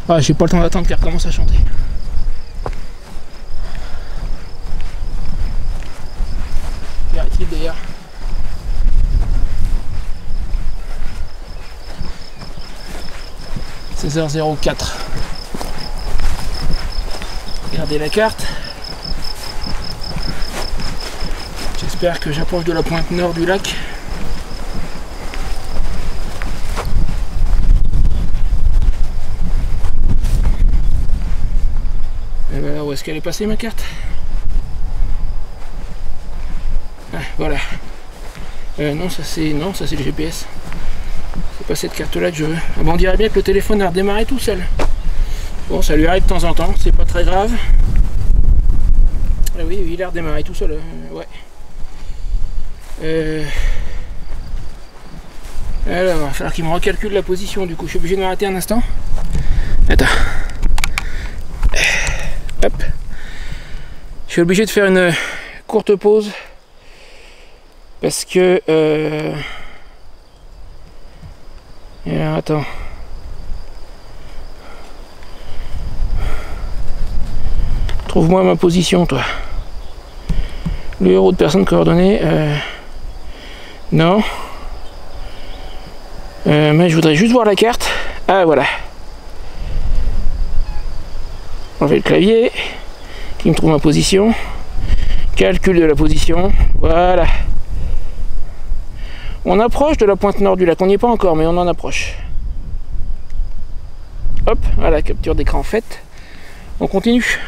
S1: Ah, j'ai pas le temps d'attendre qu'elle recommence à chanter. Vérité d'ailleurs. « 16h04 ». Regardez la carte. J'espère que j'approche de la pointe nord du lac. Et voilà, où est-ce qu'elle est passée ma carte? Ah, voilà. Non, ça c'est le GPS. C'est pas cette carte là que je veux. Ah, bon, on dirait bien que le téléphone a redémarré tout seul. Bon, ça lui arrive de temps en temps, c'est pas très grave. Ah oui, il a redémarré tout seul, ouais. Alors, il va falloir qu'il me recalcule la position, du coup, je suis obligé de m'arrêter un instant. Attends. Hop. Je suis obligé de faire une courte pause. Parce que... Alors, attends. Trouve-moi ma position, toi. Le héros de personnes coordonnées. Non. Mais je voudrais juste voir la carte. Ah, voilà. Enlever le clavier. Qui me trouve ma position. Calcul de la position. Voilà. On approche de la pointe nord du lac. On n'y est pas encore, mais on en approche. Hop, voilà, capture d'écran faite. On continue.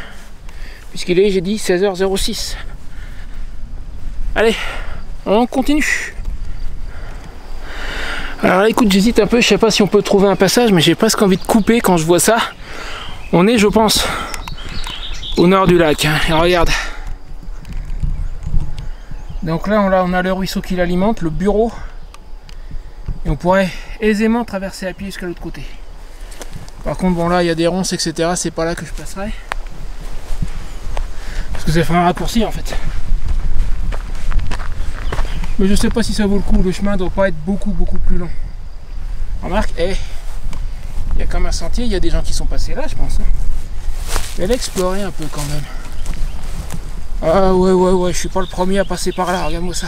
S1: Puisqu'il est, j'ai dit, 16h06. Allez, on continue. Alors là, écoute, j'hésite un peu, je sais pas si on peut trouver un passage, mais j'ai presque envie de couper quand je vois ça. On est, je pense, au nord du lac. Hein. Et regarde. Donc là, on a le ruisseau qui l'alimente, le bureau. Et on pourrait aisément traverser à pied jusqu'à l'autre côté. Par contre, bon là, il y a des ronces, etc. C'est pas là que je passerai. Parce que ça fait un raccourci en fait. Mais je sais pas si ça vaut le coup, le chemin doit pas être beaucoup plus long. Remarque, il y a comme un sentier, il y a des gens qui sont passés là je pense. Hein. Elle a exploré un peu quand même. Ah ouais, je suis pas le premier à passer par là, regarde-moi ça.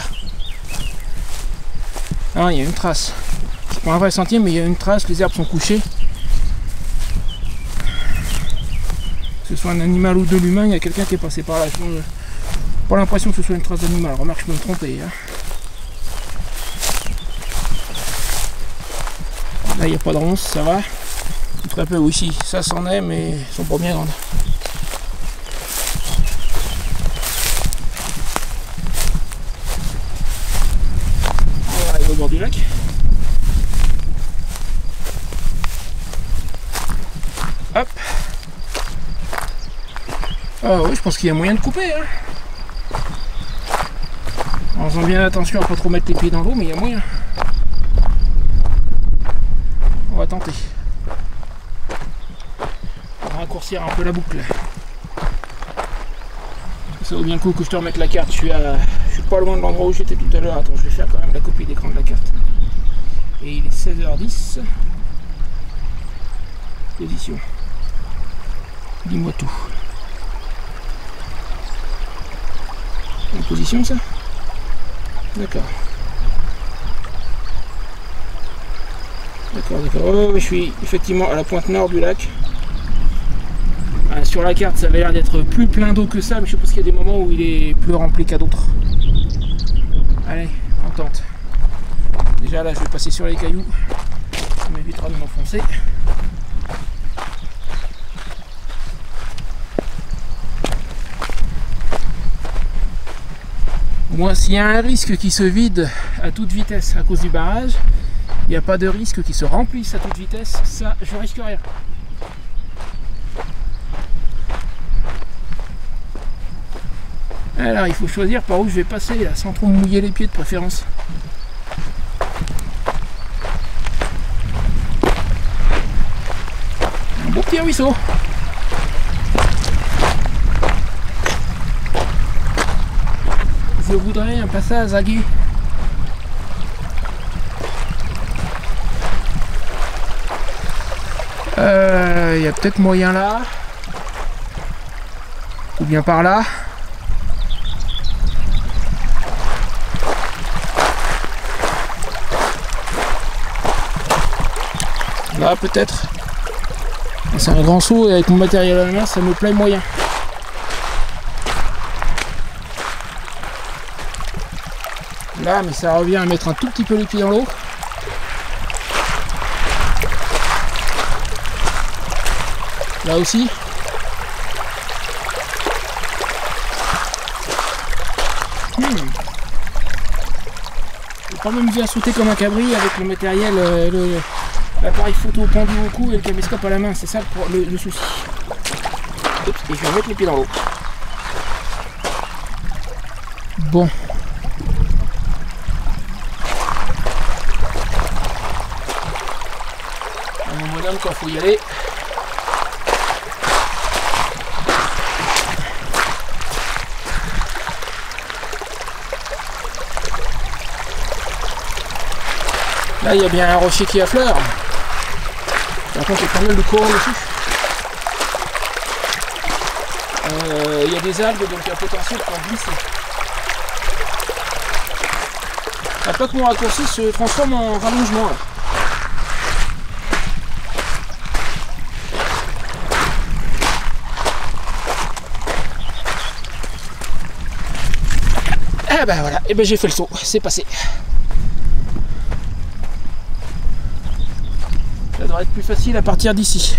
S1: Ah, il y a une trace. C'est pas un vrai sentier mais il y a une trace, les herbes sont couchées. Que ce soit un animal ou de l'humain, il y a quelqu'un qui est passé par là. Je n'ai pas l'impression que ce soit une trace d'animal. Remarque, je peux me tromper. Hein. Là, il n'y a pas de ronces, ça va. Très peu, oui, si, ça s'en est, mais elles sont pas bien grandes. On va arriver au bord du lac. Hop. Ah oui, je pense qu'il y a moyen de couper. Hein. En faisant bien attention à ne pas trop mettre les pieds dans l'eau, mais il y a moyen. On va tenter. On va raccourcir un peu la boucle. Ça vaut bien le coup que je te remette la carte. Je suis pas loin de l'endroit où j'étais tout à l'heure. Attends, je vais faire quand même la copie d'écran de la carte. Et il est 16h10. Position. Dis-moi tout. En position ça? D'accord. D'accord. Oh, je suis effectivement à la pointe nord du lac. Sur la carte, ça avait l'air d'être plus plein d'eau que ça, mais je suppose qu'il y a des moments où il est plus rempli qu'à d'autres. Allez, on tente. Déjà là, je vais passer sur les cailloux. Ça m'évitera de m'enfoncer. Au moins, s'il y a un risque qui se vide à toute vitesse à cause du barrage, il n'y a pas de risque qui se remplisse à toute vitesse. Ça, je risque rien. Alors il faut choisir par où je vais passer là, sans trop me mouiller les pieds de préférence. Un beau petit ruisseau. Je voudrais un passage à gué. Il y a peut-être moyen là. Ou bien par là. Là peut-être. C'est un grand saut et avec mon matériel à la main ça me plaît moyen. Là mais ça revient à mettre un tout petit peu les pieds dans l'eau. Là aussi. J'ai quand même bien sauté comme un cabri avec le matériel, l'appareil photo pendu au cou et le caméscope à la main, c'est ça le souci. Oups, et je vais mettre les pieds dans l'eau. Bon. Mon bonhomme, quoi, faut y aller. Là, il y a bien un rocher qui affleure. Par contre, il y a pas mal de courant dessus. Il y a des algues, donc il y a un potentiel pour glisser. Après que mon raccourci se transforme en rallongement. Là. Ah ben voilà, et ben j'ai fait le saut, c'est passé. Ça devrait être plus facile à partir d'ici.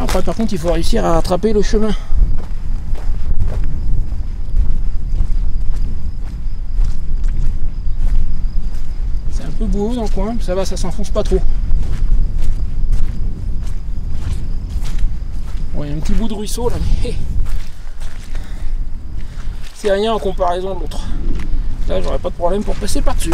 S1: Après par contre il faut réussir à rattraper le chemin. C'est un peu boueux dans le coin, ça va, ça s'enfonce pas trop. Bon, il y a un petit bout de ruisseau là, mais c'est rien en comparaison de l'autre. Là j'aurais pas de problème pour passer par dessus.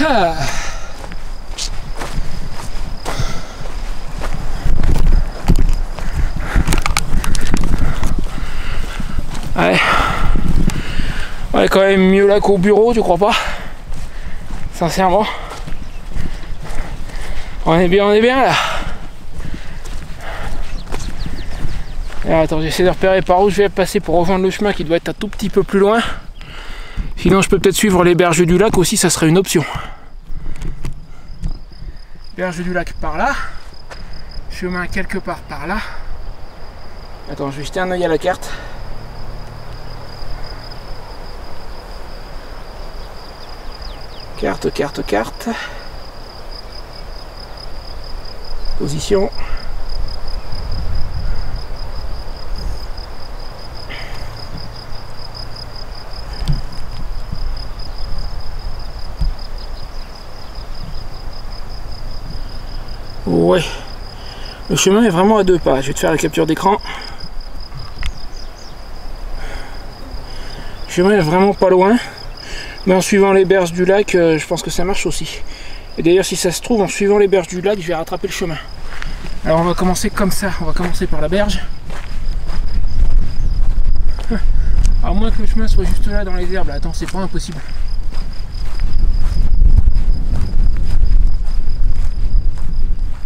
S1: Ah. Ouais, quand même mieux là qu'au bureau, tu crois pas? Sincèrement. On est bien là. Alors, attends, j'essaie de repérer par où je vais passer pour rejoindre le chemin qui doit être un tout petit peu plus loin. Sinon je peux peut-être suivre les berges du lac aussi, ça serait une option. Berges du lac par là. Chemin quelque part par là. Attends, je vais jeter un œil à la carte. Carte. Position. Ouais, le chemin est vraiment à deux pas. Je vais te faire la capture d'écran. Le chemin est vraiment pas loin. Mais en suivant les berges du lac, je pense que ça marche aussi. Et d'ailleurs, si ça se trouve, en suivant les berges du lac, je vais rattraper le chemin. Alors on va commencer comme ça, on va commencer par la berge. À moins que le chemin soit juste là dans les herbes. Là. Attends, c'est pas impossible.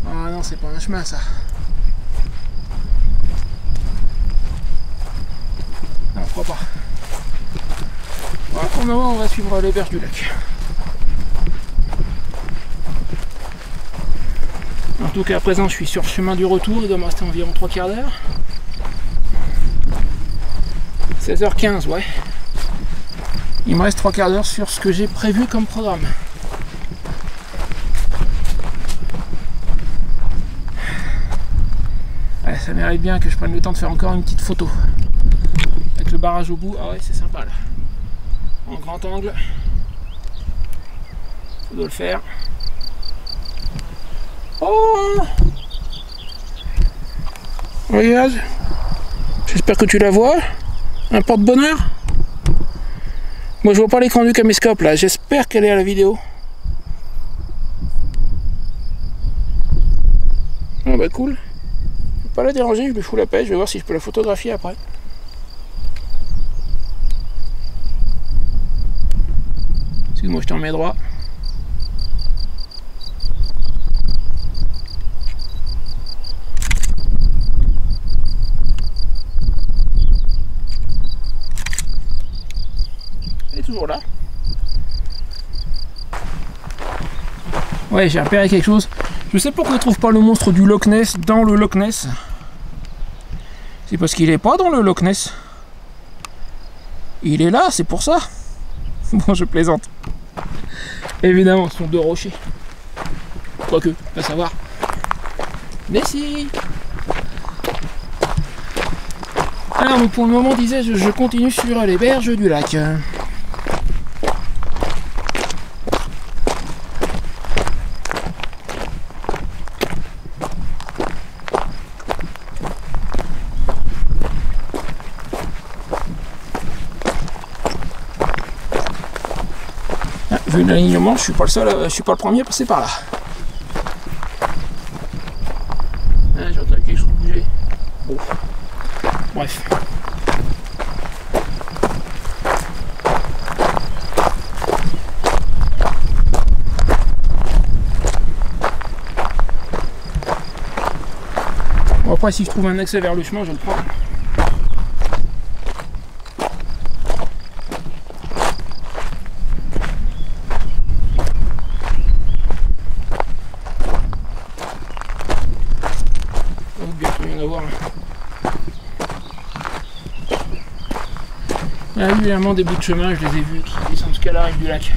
S1: Ah non, c'est pas un chemin ça. Non, je crois pas. Voilà, pour le moment, on va suivre les berges du lac. En tout cas, à présent, je suis sur le chemin du retour. Il doit me rester environ 3 quarts d'heure. 16h15, ouais. Il me reste 3 quarts d'heure sur ce que j'ai prévu comme programme. Ouais, ça mérite bien que je prenne le temps de faire encore une petite photo. Avec le barrage au bout. Ah ouais, c'est sympa là. En grand angle. Ça doit le faire. Oh! Regarde. J'espère que tu la vois. Un porte-bonheur. Moi je vois pas l'écran du caméscope là. J'espère qu'elle est à la vidéo. Ah bah cool. Je vais pas la déranger, je lui fous la paix. Je vais voir si je peux la photographier après. Excuse-moi, je t'en mets droit. Toujours là. Ouais, j'ai repéré quelque chose. Je sais pourquoi on ne trouve pas le monstre du Loch Ness dans le Loch Ness. C'est parce qu'il est pas dans le Loch Ness. Il est là, c'est pour ça. Bon, je plaisante. Évidemment, ce sont 2 rochers. Quoique, à savoir. Mais si. Alors, pour le moment, disais-je, je continue sur les berges du lac. Vu l'alignement, je suis pas le seul, je suis pas le premier à passer par là. Ah, j'ai entendu quelque chose bouger. Bon. Bref. Bon, après, si je trouve un accès vers le chemin, je le prends. Régulièrement des bouts de chemin, je les ai vus qui descendent jusqu'à la rive du lac.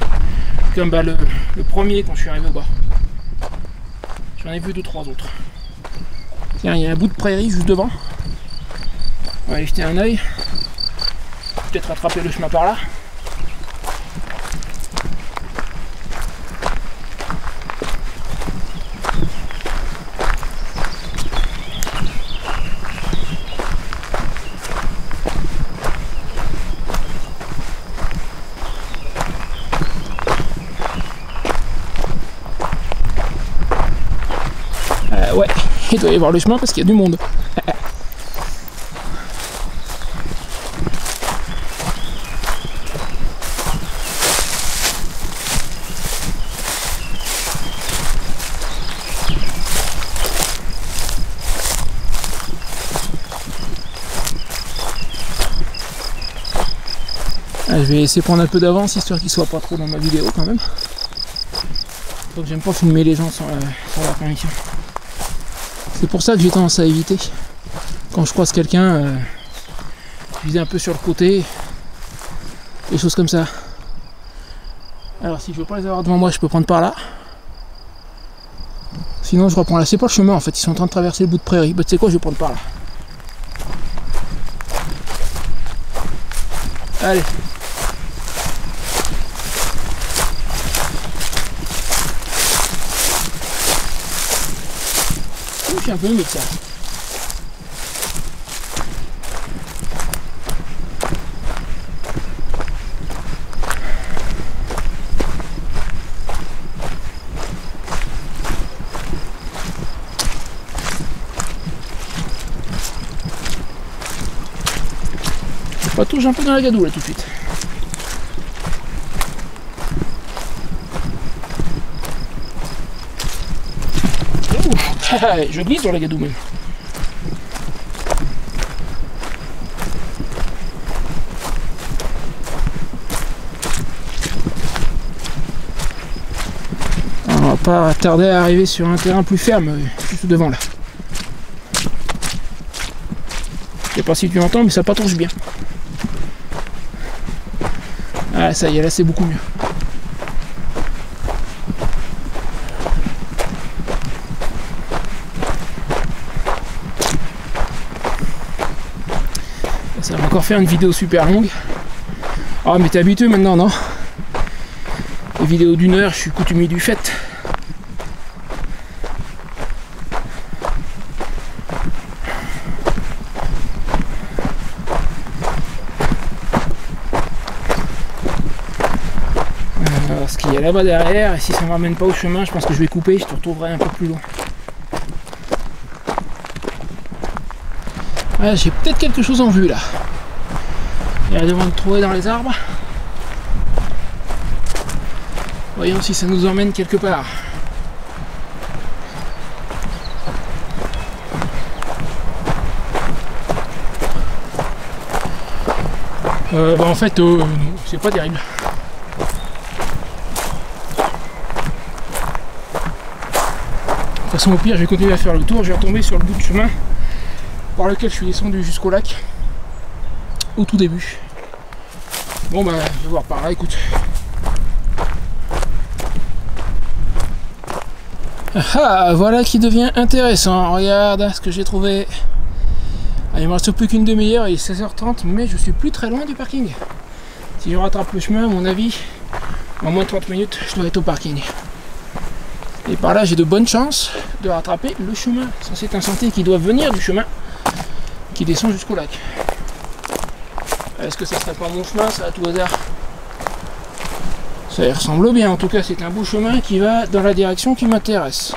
S1: Comme bah, le premier quand je suis arrivé au bas. J'en ai vu 2-3 autres. Tiens, il y a un bout de prairie juste devant. On va aller jeter un œil. Peut-être rattraper le chemin par là. Ouais, il doit y avoir le chemin parce qu'il y a du monde. Je vais essayer de prendre un peu d'avance histoire qu'il soit pas trop dans ma vidéo quand même. Donc j'aime pas filmer les gens sans leur permission. C'est pour ça que j'ai tendance à éviter. Quand je croise quelqu'un, je vise un peu sur le côté. Des choses comme ça. Alors si je veux pas les avoir devant moi, je peux prendre par là. Sinon je reprends là. C'est pas le chemin en fait, ils sont en train de traverser le bout de prairie. Bah tu sais quoi, je vais prendre par là. Allez. Je suis un peu humide ça. plonge un peu dans la gadoue là tout de suite. Je glisse dans la gadoue même. On va pas tarder à arriver sur un terrain plus ferme, juste devant là. Je sais pas si tu entends, mais ça patrouille bien. Ah ça y est, là c'est beaucoup mieux. Ça va encore faire une vidéo super longue. Ah mais t'es habitué maintenant, non? Les vidéos d'1 heure, je suis coutumier du fait. Ce qu'il y a là-bas derrière, et si ça ne me ramène pas au chemin, je pense que je vais couper, je te retrouverai un peu plus loin. Ouais, j'ai peut-être quelque chose en vue là. Il y a devant de trouver dans les arbres. Voyons si ça nous emmène quelque part. En fait, c'est pas terrible. De toute façon, au pire, je vais continuer à faire le tour. Je vais retomber sur le bout de chemin par lequel je suis descendu jusqu'au lac au tout début. Bon, bah, je vais voir par là, écoute. Ah, voilà qui devient intéressant. Regarde ce que j'ai trouvé. Ah, il me reste plus qu'une demi-heure, il est 16h30, mais je suis plus très loin du parking. Si je rattrape le chemin, à mon avis, en moins de 30 minutes, je dois être au parking. Et par là, j'ai de bonnes chances de rattraper le chemin. Ça, c'est un sentier qui doit venir du chemin qui descend jusqu'au lac. Est-ce que ça serait pas mon chemin, ça, à tout hasard? Ça y ressemble bien. En tout cas, c'est un beau chemin qui va dans la direction qui m'intéresse.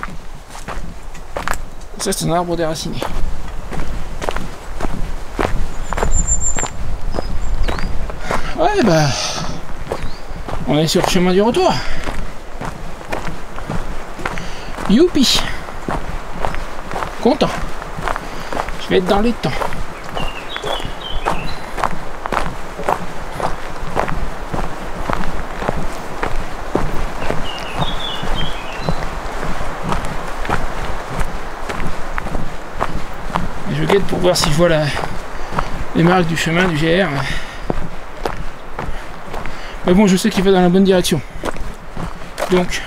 S1: Ça, c'est un arbre déraciné. Ouais, bah, on est sur le chemin du retour. Youpi! Content. Je vais être dans les temps. Et je guette pour voir si je vois les marques du chemin du GR. Mais bon, je sais qu'il va dans la bonne direction. Donc,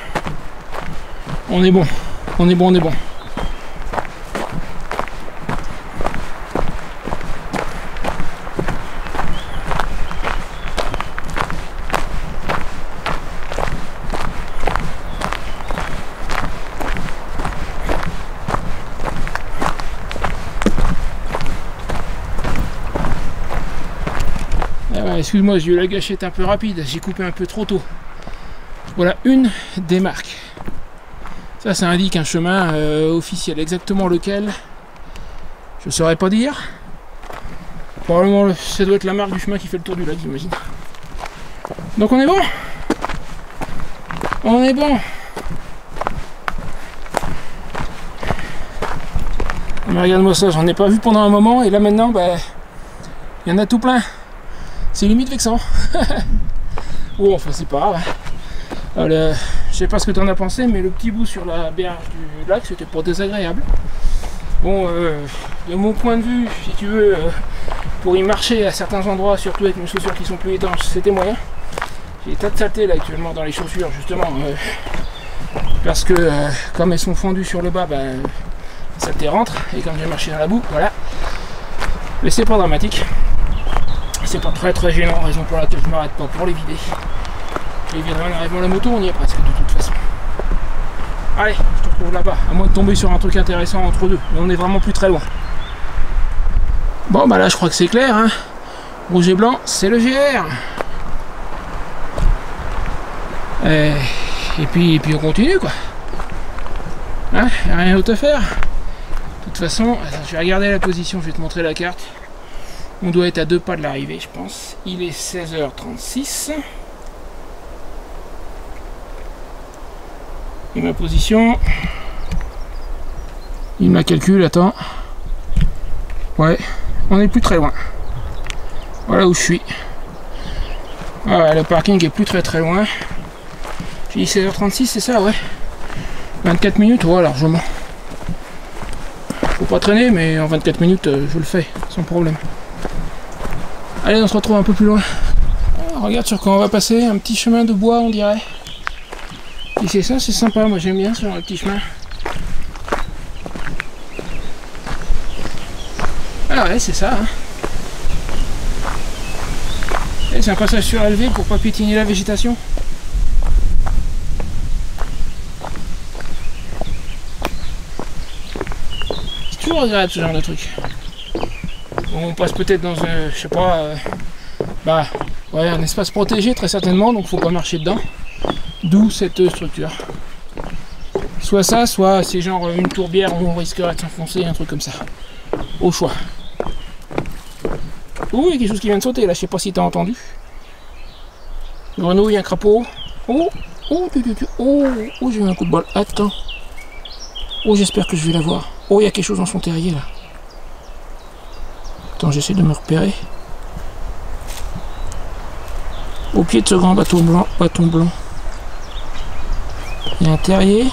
S1: on est bon. On est bon, on est bon. Excuse-moi, j'ai eu la gâchette un peu rapide, j'ai coupé un peu trop tôt. Voilà une des marques. Ça, ça indique un chemin officiel. Exactement lequel, je ne saurais pas dire. Probablement, ça doit être la marque du chemin qui fait le tour du lac, j'imagine. Donc on est bon. On est bon. Mais regarde-moi ça, j'en ai pas vu pendant un moment, et là maintenant, bah, il y en a tout plein. C'est limite vexant. Bon, enfin c'est pas grave. Je sais pas ce que tu en as pensé, mais le petit bout sur la berge du lac, c'était pas désagréable. Bon, de mon point de vue, si tu veux, pour y marcher à certains endroits, surtout avec mes chaussures qui sont plus étanches, c'était moyen. J'ai des tas de saleté là actuellement dans les chaussures, justement, parce que comme elles sont fendues sur le bas, bah, la saleté rentre, et comme j'ai marché dans la boue, voilà. Mais c'est pas dramatique. C'est pas très gênant, raison pour laquelle je m'arrête pas pour les vider. Je les viderai en arrivant à la moto, on y est presque de toute façon. Allez, je te retrouve là-bas, à moins de tomber sur un truc intéressant entre deux, mais on est vraiment plus très loin. Bon bah là je crois que c'est clair, hein. Rouge et blanc, c'est le GR. Et puis on continue quoi. Hein, y a rien d'autre à faire. De toute façon, attends, je vais regarder la position, je vais te montrer la carte. On doit être à 2 pas de l'arrivée, je pense. Il est 16h36. Et ma position... Il me la calcule, attends. Ouais, on n'est plus très loin. Voilà où je suis. Ah ouais, le parking est plus très loin. J'ai dit 16h36, c'est ça, ouais. 24 minutes, ouais, largement. Faut pas traîner, mais en 24 minutes, je le fais, sans problème. Allez, on se retrouve un peu plus loin. Alors, regarde sur quoi on va passer, un petit chemin de bois, on dirait. Et c'est ça, c'est sympa, moi j'aime bien ce genre de petit chemin. Ah ouais, c'est ça. Hein. Et c'est un passage surélevé pour pas piétiner la végétation. C'est toujours agréable ce genre de truc. Bon, on passe peut-être dans un, je sais pas, ouais, un espace protégé très certainement, donc faut pas marcher dedans. D'où cette structure. Soit ça, soit c'est genre une tourbière où on risquerait de s'enfoncer, un truc comme ça. Au choix. Oh, il y a quelque chose qui vient de sauter là, je sais pas si t'as entendu. Une grenouille, un crapaud. Oh, oh, oh, j'ai eu un coup de bol. Attends. Oh, j'espère que je vais la voir. Oh, il y a quelque chose dans son terrier là. Attends, j'essaie de me repérer. Au pied de ce grand bâton blanc, il y a un terrier.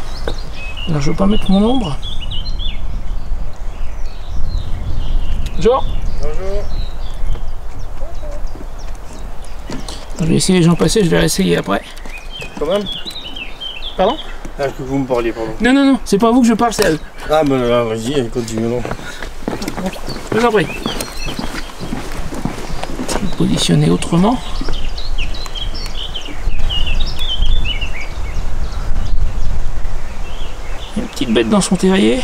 S1: Alors je veux pas mettre mon ombre. Bonjour.
S2: Bonjour.
S1: Je vais essayer les gens passer, je vais réessayer après.
S2: Quand même.
S1: Pardon?
S2: Ah, que vous me parliez, pardon.
S1: Non, c'est pas à vous que je parle, c'est à eux.
S2: Ah, ben là, vas-y, continue.
S1: Je vous en prie. Je vais me positionner autrement. Il y a une petite bête dans son terrier.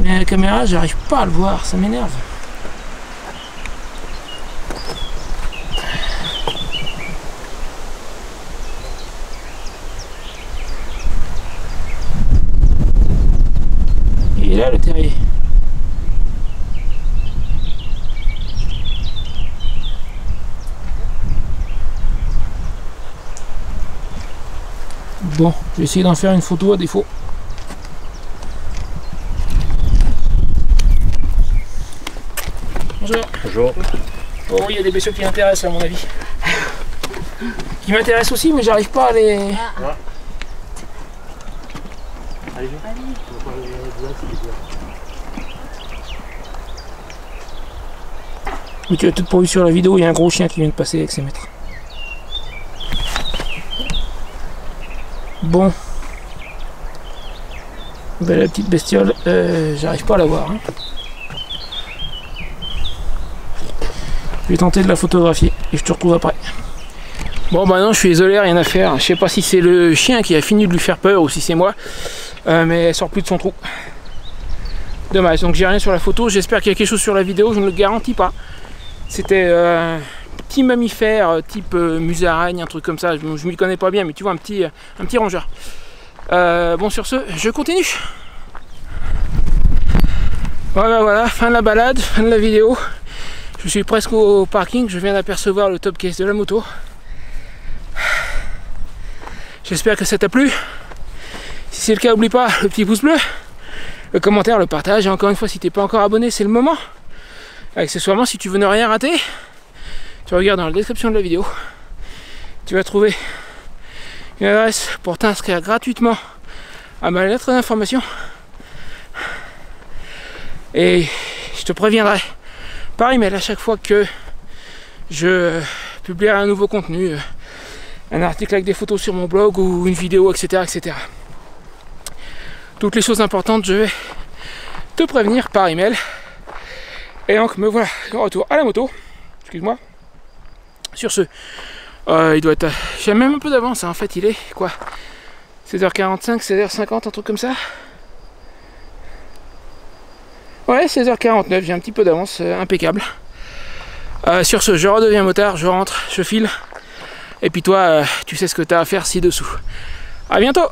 S1: Mais à la caméra, j'arrive pas à le voir, ça m'énerve. Il est là le terrier. Bon, je vais essayer d'en faire une photo à défaut. Bonjour.
S2: Bonjour.
S1: Oh, il y a des bestioles qui m'intéressent à mon avis. Qui m'intéressent aussi, mais j'arrive pas à les...
S2: Ah. Allez,
S1: Mais tu as peut-être pas vu sur la vidéo, il y a un gros chien qui vient de passer avec ses maîtres. Bon. Ben, la petite bestiole, j'arrive pas à la voir. Hein. Je vais tenter de la photographier et je te retrouve après. Bon bah non, je suis désolé, rien à faire. Je sais pas si c'est le chien qui a fini de lui faire peur ou si c'est moi. Mais elle sort plus de son trou. Dommage, donc j'ai rien sur la photo. J'espère qu'il y a quelque chose sur la vidéo, je ne le garantis pas. C'était un petit mammifère type musaraigne, un truc comme ça. Je m'y connais pas bien, mais tu vois, un petit rongeur. Bon, sur ce, je continue. Voilà, fin de la balade, fin de la vidéo. Je suis presque au parking, je viens d'apercevoir le top case de la moto. J'espère que ça t'a plu. Si c'est le cas, n'oublie pas le petit pouce bleu, le commentaire, le partage. Et encore une fois, si tu n'es pas encore abonné, c'est le moment. Accessoirement, si tu veux ne rien rater, tu regardes dans la description de la vidéo. Tu vas trouver une adresse pour t'inscrire gratuitement à ma lettre d'information. Et je te préviendrai par email à chaque fois que je publierai un nouveau contenu, un article avec des photos sur mon blog ou une vidéo, etc., etc. Toutes les choses importantes, je vais te prévenir par email. Et donc me voilà de retour à la moto. Excuse-moi. Sur ce, il doit être... J'ai même un peu d'avance, hein. En fait il est quoi, 16h45, 16h50, un truc comme ça. Ouais, 16h49, j'ai un petit peu d'avance, impeccable. Sur ce, je redeviens motard, je rentre, je file. Et puis toi, tu sais ce que tu as à faire ci-dessous. A bientôt!